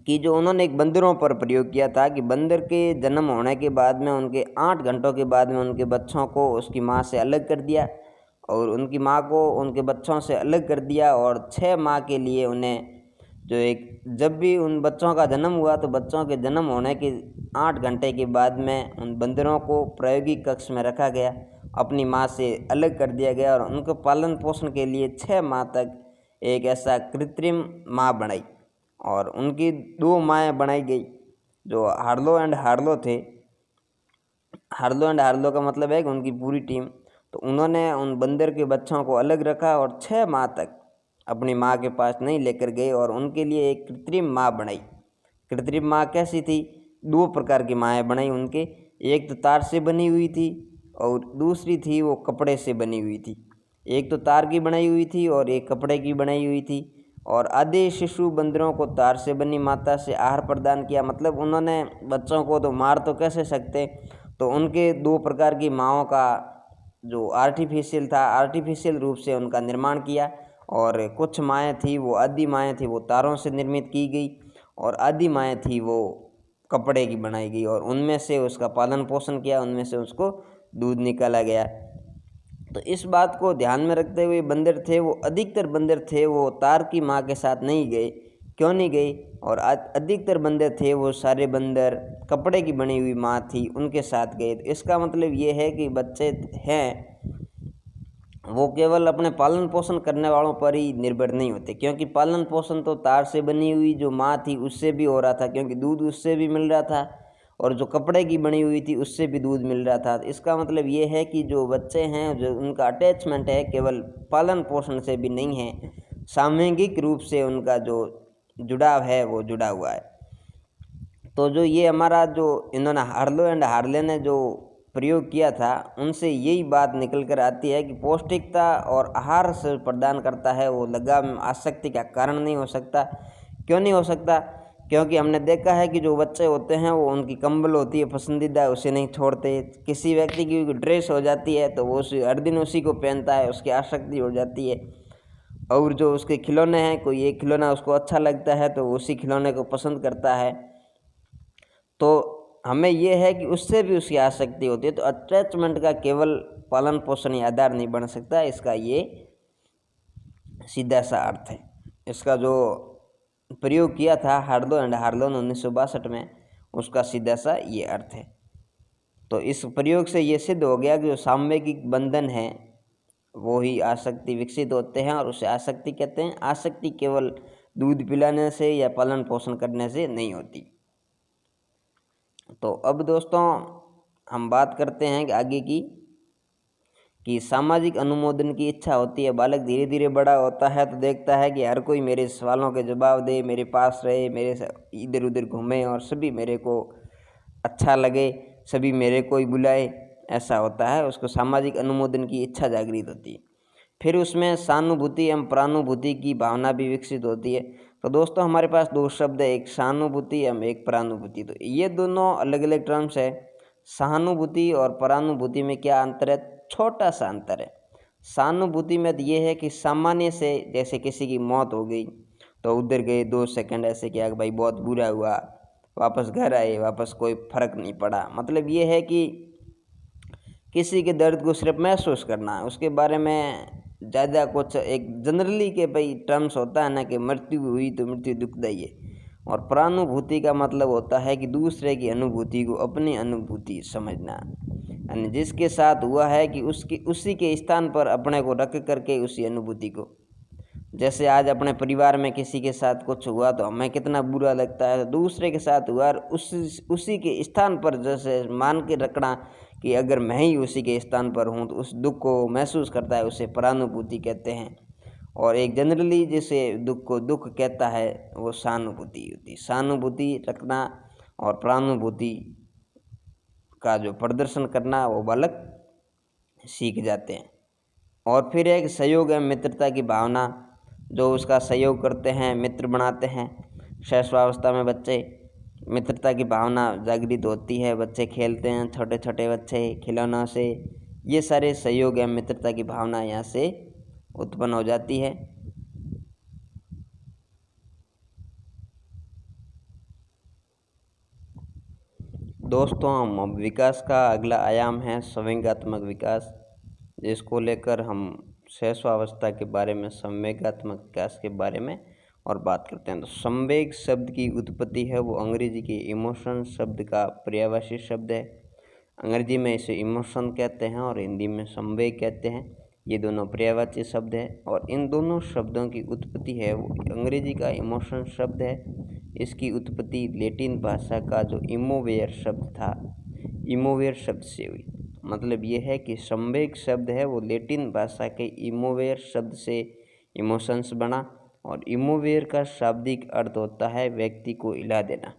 A: कि जो उन्होंने एक बंदरों पर प्रयोग किया था कि बंदर के जन्म होने के बाद में उनके 8 घंटों के बाद में उनके बच्चों को उसकी माँ से अलग कर दिया और उनकी माँ को उनके बच्चों से अलग कर दिया, और 6 माह के लिए उन्हें जब भी उन बच्चों का जन्म हुआ तो बच्चों के जन्म होने के 8 घंटे के बाद में उन बंदरों को प्रायोगिक कक्ष में रखा गया, अपनी माँ से अलग कर दिया गया और उनको पालन पोषण के लिए 6 माह तक एक ऐसा कृत्रिम माँ बनाई और उनकी 2 माएँ बनाई गई जो हार्लो एंड हार्लो थे। हार्लो एंड हार्लो का मतलब है कि उनकी पूरी टीम। तो उन्होंने उन बंदर के बच्चों को अलग रखा और 6 माह तक अपनी माँ के पास नहीं लेकर गए और उनके लिए एक कृत्रिम माँ बनाई। कृत्रिम माँ कैसी थी? 2 प्रकार की माएँ बनाई उनके, एक तो तार से बनी हुई थी और दूसरी थी वो कपड़े से बनी हुई थी। एक तो तार की बनाई हुई थी और एक कपड़े की बनाई हुई थी। और आधे शिशु बंदरों को तार से बनी माता से आहार प्रदान किया, मतलब उन्होंने बच्चों को तो मार तो कैसे सकते, तो उनके 2 प्रकार की माँओं का जो आर्टिफिशियल रूप से उनका निर्माण किया। और कुछ माएँ थी वो आदि माएँ थी वो तारों से निर्मित की गई और आदि माएँ थी वो कपड़े की बनाई गई और उनमें से उसका पालन पोषण किया, उनमें से उसको दूध निकाला गया। तो इस बात को ध्यान में रखते हुए बंदर थे वो, अधिकतर बंदर थे वो तार की माँ के साथ नहीं गए। क्यों नहीं गए? और अधिकतर बंदर थे वो सारे बंदर कपड़े की बनी हुई माँ थी उनके साथ गए। तो इसका मतलब ये है कि बच्चे हैं वो केवल अपने पालन पोषण करने वालों पर ही निर्भर नहीं होते, क्योंकि पालन पोषण तो तार से बनी हुई जो माँ थी उससे भी हो रहा था, क्योंकि दूध उससे भी मिल रहा था, और जो कपड़े की बनी हुई थी उससे भी दूध मिल रहा था। इसका मतलब ये है कि जो बच्चे हैं जो उनका अटैचमेंट है केवल पालन पोषण से भी नहीं है, सामूहिक रूप से उनका जो जुड़ाव है वो जुड़ा हुआ है। तो जो ये हमारा जो इन्होंने हार्लो एंड हार्ले ने जो प्रयोग किया था उनसे यही बात निकल कर आती है कि पौष्टिकता और आहार से प्रदान करता है वो लगाव आसक्ति का कारण नहीं हो सकता। क्यों नहीं हो सकता? क्योंकि हमने देखा है कि जो बच्चे होते हैं वो उनकी कंबल होती है पसंदीदा, उसे नहीं छोड़ते। किसी व्यक्ति की ड्रेस हो जाती है तो वो हर दिन उसी को पहनता है, उसकी आसक्ति हो जाती है। और जो उसके खिलौने हैं, कोई एक खिलौना उसको अच्छा लगता है तो उसी खिलौने को पसंद करता है। तो हमें ये है कि उससे भी उसकी आसक्ति होती है। तो अटैचमेंट का केवल पालन पोषण ही आधार नहीं बन सकता, इसका ये सीधा सा अर्थ है। इसका जो प्रयोग किया था हार्लो एंड हार्लो ने 1962 में, उसका सीधा सा ये अर्थ है। तो इस प्रयोग से ये सिद्ध हो गया कि जो सामवेगिक बंधन है वो ही आसक्ति विकसित होते हैं और उसे आसक्ति कहते हैं। आसक्ति केवल दूध पिलाने से या पालन पोषण करने से नहीं होती। तो अब दोस्तों हम बात करते हैं कि आगे की कि सामाजिक अनुमोदन की इच्छा होती है। बालक धीरे धीरे बड़ा होता है तो देखता है कि हर कोई मेरे सवालों के जवाब दे, मेरे पास रहे, मेरे से इधर उधर घूमे और सभी मेरे को अच्छा लगे, सभी मेरे को ही बुलाए, ऐसा होता है। उसको सामाजिक अनुमोदन की इच्छा जागृत होती है। फिर उसमें सहानुभूति एवं प्रानुभूति की भावना भी विकसित होती है। तो दोस्तों हमारे पास 2 शब्द है, एक सहानुभूति एवं एक प्रानुभूति। तो ये दोनों अलग अलग टर्म्स है। सहानुभूति और प्रानुभूति में क्या अंतर है? छोटा सा अंतर है। सहानुभूति में ये है कि सामान्य से जैसे किसी की मौत हो गई तो उधर गए 2 सेकंड ऐसे किया कि भाई बहुत बुरा हुआ, वापस घर आए, वापस कोई फर्क नहीं पड़ा। मतलब ये है कि किसी के दर्द को सिर्फ महसूस करना है, उसके बारे में ज़्यादा कुछ एक जनरली के भाई टर्म्स होता है ना कि मृत्यु हुई तो मृत्यु दुखदाई है, और प्रानुभूति का मतलब होता है कि दूसरे की अनुभूति को अपनी अनुभूति समझना, यानी जिसके साथ हुआ है कि उसी के स्थान पर अपने को रख करके उसी अनुभूति को, जैसे आज अपने परिवार में किसी के साथ कुछ हुआ तो हमें कितना बुरा लगता है, दूसरे के साथ हुआ और उसी के स्थान पर जैसे मान के रखना कि अगर मैं ही उसी के स्थान पर हूँ तो उस दुख को महसूस करता है, उसे परानुभूति कहते हैं। और एक जनरली जिसे दुख को दुख कहता है वो सहानुभूति होती। सहानुभूति रखना और परानुभूति का जो प्रदर्शन करना वो बालक सीख जाते हैं। और फिर एक सहयोग एवं मित्रता की भावना, जो उसका सहयोग करते हैं, मित्र बनाते हैं। शैशवावस्था में बच्चे मित्रता की भावना जागृत होती है, बच्चे खेलते हैं, छोटे छोटे बच्चे खिलौनों से, ये सारे सहयोग एवं मित्रता की भावना यहाँ से उत्पन्न हो जाती है। दोस्तों, हम अब विकास का अगला आयाम है संवेगात्मक विकास, जिसको लेकर हम शैशवावस्था के बारे में, संवेगात्मक विकास के बारे में और बात करते हैं। तो संवेग शब्द की उत्पत्ति है वो अंग्रेजी के इमोशन शब्द का पर्यायवाची शब्द है। अंग्रेजी में इसे इमोशन कहते हैं और हिंदी में संवेग कहते हैं। ये दोनों पर्यायवाची शब्द है और इन दोनों शब्दों की उत्पत्ति है वो अंग्रेजी का इमोशन शब्द है। इसकी उत्पत्ति लैटिन भाषा का जो इमोवेयर शब्द था, इमोवेयर शब्द से हुई। मतलब ये है कि संवेग शब्द है वो लैटिन भाषा के इमोवेयर शब्द से इमोशंस बना और इमोवेयर का शाब्दिक अर्थ होता है व्यक्ति को हिला देना।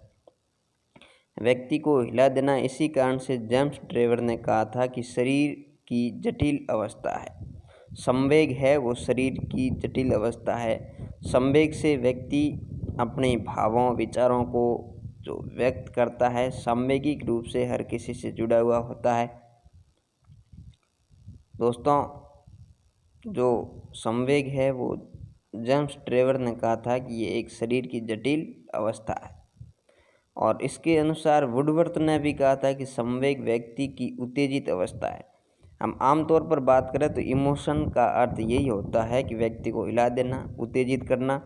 A: व्यक्ति को हिला देना इसी कारण से जेम्स ट्रेवर ने कहा था कि शरीर की जटिल अवस्था है। संवेग है वो शरीर की जटिल अवस्था है। संवेग से व्यक्ति अपने भावों विचारों को जो व्यक्त करता है, सांवेगिक रूप से हर किसी से जुड़ा हुआ होता है। दोस्तों, जो संवेग है वो जेम्स ट्रेवर ने कहा था कि ये एक शरीर की जटिल अवस्था है और इसके अनुसार वुडवर्थ ने भी कहा था कि संवेग व्यक्ति की उत्तेजित अवस्था है। हम आमतौर पर बात करें तो इमोशन का अर्थ यही होता है कि व्यक्ति को हिला देना, उत्तेजित करना।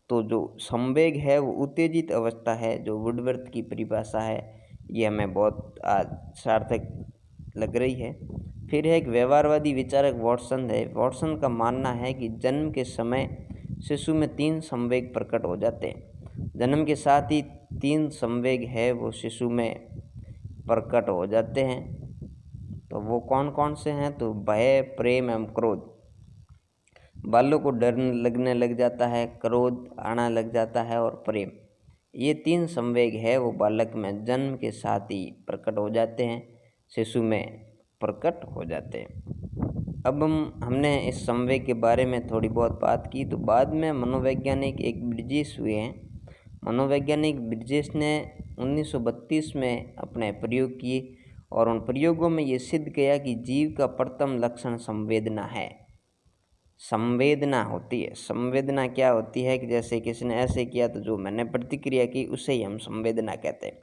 A: तो जो संवेग है वो उत्तेजित अवस्था है, जो वुडवर्थ की परिभाषा है, ये हमें बहुत सार्थक लग रही है। फिर एक व्यवहारवादी विचारक वॉटसन है। वॉटसन का मानना है कि जन्म के समय शिशु में 3 संवेग प्रकट हो जाते हैं। जन्म के साथ ही 3 संवेग है वो शिशु में प्रकट हो जाते हैं। तो वो कौन कौन से हैं? तो भय, प्रेम एवं क्रोध। बालों को डर लगने लग जाता है, क्रोध आना लग जाता है और प्रेम। ये 3 संवेग है वो बालक में जन्म के साथ ही प्रकट हो जाते हैं, शिशु में प्रकट हो जाते हैं। अब हमने इस संवेग के बारे में थोड़ी बहुत बात की। तो बाद में मनोवैज्ञानिक एक ब्रिजेश हुए हैं। मनोवैज्ञानिक ब्रिजेश ने 1932 में अपने प्रयोग किए और उन प्रयोगों में ये सिद्ध किया कि जीव का प्रथम लक्षण संवेदना है। संवेदना होती है। संवेदना क्या होती है कि जैसे किसी ने ऐसे किया तो जो मैंने प्रतिक्रिया की उसे ही हम संवेदना कहते हैं।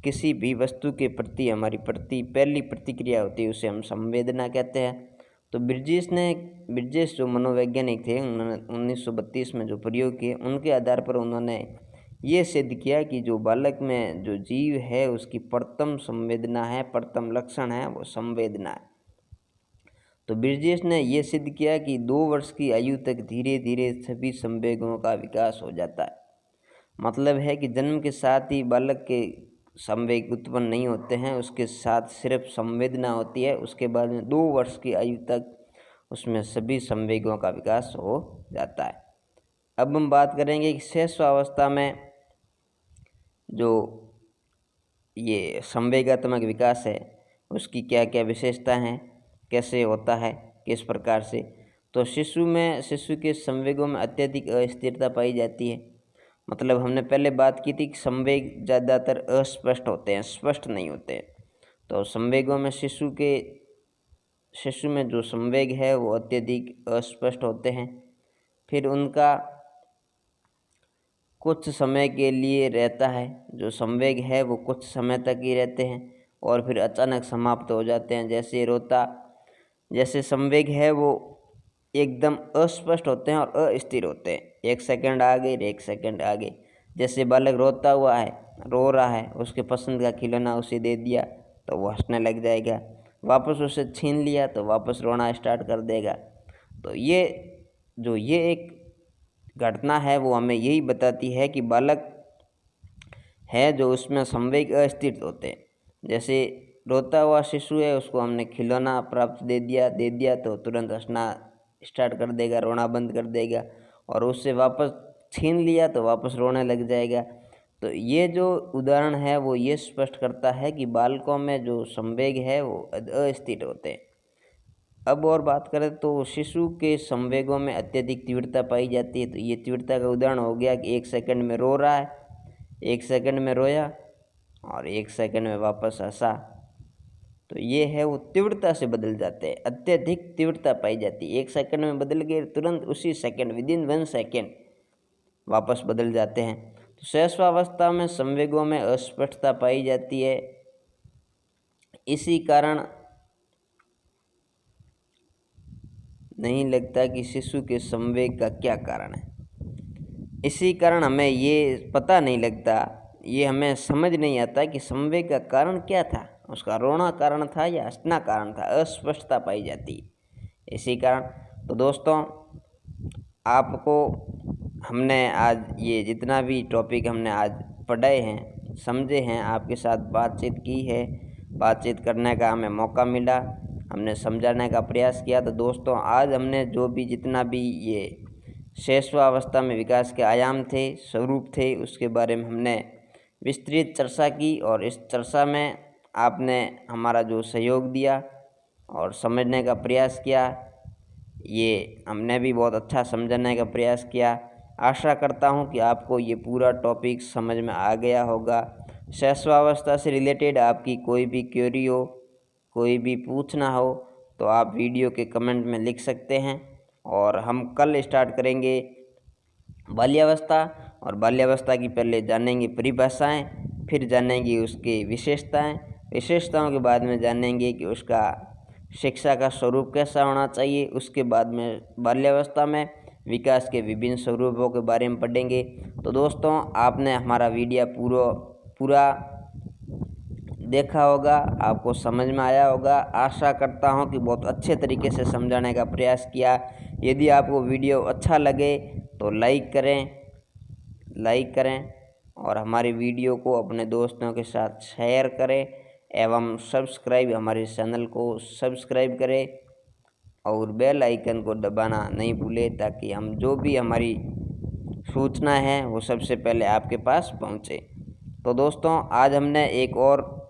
A: किसी भी वस्तु के प्रति हमारी पहली प्रतिक्रिया होती है उसे हम संवेदना कहते हैं। तो ब्रिजेश जो मनोवैज्ञानिक थे, उन्होंने 1932 में जो प्रयोग किए उनके आधार पर उन्होंने ये सिद्ध किया कि जो बालक में जो जीव है उसकी प्रथम संवेदना है, प्रथम लक्षण है वो संवेदना है। तो ब्रिजेश ने यह सिद्ध किया कि 2 वर्ष की आयु तक धीरे धीरे सभी संवेगों का विकास हो जाता है। मतलब है कि जन्म के साथ ही बालक के संवेग उत्पन्न नहीं होते हैं, उसके साथ सिर्फ संवेदना होती है। उसके बाद में 2 वर्ष की आयु तक उसमें सभी संवेगों का विकास हो जाता है। अब हम बात करेंगे कि शैशवावस्था में जो ये संवेगात्मक विकास है उसकी क्या क्या विशेषता हैं, कैसे होता है, किस प्रकार से। तो शिशु के संवेगों में अत्यधिक अस्थिरता पाई जाती है। मतलब हमने पहले बात की थी कि संवेग ज़्यादातर अस्पष्ट होते हैं, स्पष्ट नहीं होते हैं। तो संवेगों में शिशु में जो संवेग है वो अत्यधिक अस्पष्ट होते हैं। फिर उनका कुछ समय के लिए रहता है, जो संवेग है वो कुछ समय तक ही रहते हैं और फिर अचानक समाप्त हो जाते हैं। जैसे संवेग है वो एकदम अस्पष्ट होते हैं और अस्थिर होते हैं। 1 सेकंड आगे, 1 सेकंड आगे। जैसे बालक रोता हुआ है, रो रहा है, उसके पसंद का खिलौना उसे दे दिया तो वो हंसने लग जाएगा, वापस उसे छीन लिया तो वापस रोना स्टार्ट कर देगा। तो ये एक घटना है वो हमें यही बताती है कि बालक है जो उसमें संवेग अस्थिर होते हैं। जैसे रोता हुआ शिशु है, उसको हमने खिलौना प्राप्त दे दिया तो तुरंत हंसना स्टार्ट कर देगा, रोना बंद कर देगा, और उससे वापस छीन लिया तो वापस रोने लग जाएगा। तो ये जो उदाहरण है वो ये स्पष्ट करता है कि बालकों में जो संवेग है वो अस्थिर होते हैं। अब और बात करें तो शिशु के संवेगों में अत्यधिक तीव्रता पाई जाती है। तो ये तीव्रता का उदाहरण हो गया कि 1 सेकंड में रो रहा है, 1 सेकंड में रोया और 1 सेकंड में वापस हंसा। तो ये है वो तीव्रता से बदल जाते हैं, अत्यधिक तीव्रता पाई जाती है। 1 सेकंड में बदल गए, तुरंत उसी सेकंड विदिन 1 सेकंड वापस बदल जाते हैं। तो शैशवावस्था में संवेगों में अस्पष्टता पाई जाती है। इसी कारण नहीं लगता कि शिशु के संवेग का क्या कारण है। इसी कारण हमें ये पता नहीं लगता, ये हमें समझ नहीं आता कि संवेग का कारण क्या था, उसका रोना कारण था या हंसना कारण था, अस्पष्टता पाई जाती है इसी कारण। तो दोस्तों, आपको हमने आज ये जितना भी टॉपिक हमने आज पढ़ाए हैं, समझे हैं, आपके साथ बातचीत की है, बातचीत करने का हमें मौका मिला, हमने समझाने का प्रयास किया। तो दोस्तों, आज हमने जो भी जितना भी ये शैशवावस्था में विकास के आयाम थे, स्वरूप थे, उसके बारे में हमने विस्तृत चर्चा की, और इस चर्चा में आपने हमारा जो सहयोग दिया और समझने का प्रयास किया, ये हमने भी बहुत अच्छा समझने का प्रयास किया। आशा करता हूँ कि आपको ये पूरा टॉपिक समझ में आ गया होगा। शैशवावस्था से रिलेटेड आपकी कोई भी क्वेरी हो, कोई भी पूछना हो, तो आप वीडियो के कमेंट में लिख सकते हैं। और हम कल स्टार्ट करेंगे बाल्यावस्था, और बाल्यावस्था की पहले जानेंगे परिभाषाएं, फिर जानेंगे उसकी विशेषताओं के बाद में जानेंगे कि उसका शिक्षा का स्वरूप कैसा होना चाहिए। उसके बाद में बाल्यावस्था में विकास के विभिन्न स्वरूपों के बारे में पढ़ेंगे। तो दोस्तों, आपने हमारा वीडियो पूरा देखा होगा, आपको समझ में आया होगा। आशा करता हूं कि बहुत अच्छे तरीके से समझाने का प्रयास किया। यदि आपको वीडियो अच्छा लगे तो लाइक करें और हमारी वीडियो को अपने दोस्तों के साथ शेयर करें, एवं हमारे चैनल को सब्सक्राइब करें और बेल आइकन को दबाना नहीं भूलें, ताकि हम जो भी हमारी सूचना है वो सबसे पहले आपके पास पहुंचे। तो दोस्तों, आज हमने एक और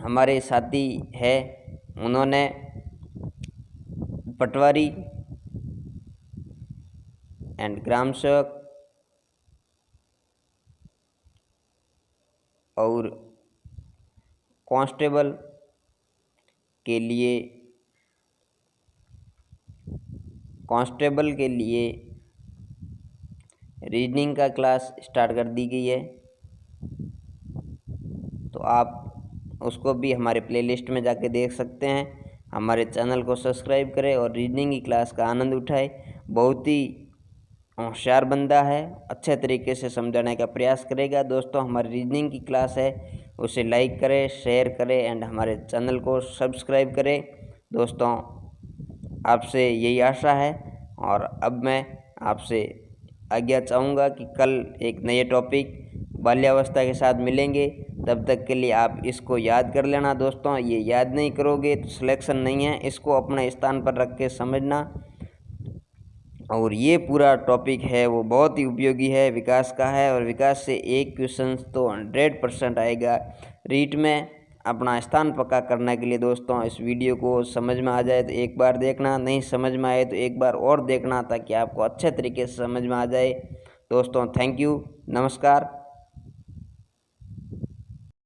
A: हमारे साथी है, उन्होंने पटवारी एंड ग्राम सेवक और कांस्टेबल के लिए रीजनिंग का क्लास स्टार्ट कर दी गई है। तो आप उसको भी हमारे प्लेलिस्ट में जाके देख सकते हैं। हमारे चैनल को सब्सक्राइब करें और रीजनिंग की क्लास का आनंद उठाएं। बहुत ही होशियार बंदा है, अच्छे तरीके से समझाने का प्रयास करेगा। दोस्तों, हमारी रीजनिंग की क्लास है, उसे लाइक करें, शेयर करें एंड हमारे चैनल को सब्सक्राइब करें। दोस्तों, आपसे यही आशा है, और अब मैं आपसे आज्ञा चाहूँगा कि कल एक नए टॉपिक बाल्यावस्था के साथ मिलेंगे। तब तक के लिए आप इसको याद कर लेना। दोस्तों, ये याद नहीं करोगे तो सिलेक्शन नहीं है, इसको अपने स्थान पर रख के समझना। और ये पूरा टॉपिक है वो बहुत ही उपयोगी है, विकास का है, और विकास से एक क्वेश्चन तो 100% आएगा। रीट में अपना स्थान पक्का करने के लिए दोस्तों, इस वीडियो को समझ में आ जाए तो एक बार देखना, नहीं समझ में आए तो एक बार और देखना, ताकि आपको अच्छे तरीके से समझ में आ जाए। दोस्तों, थैंक यू, नमस्कार।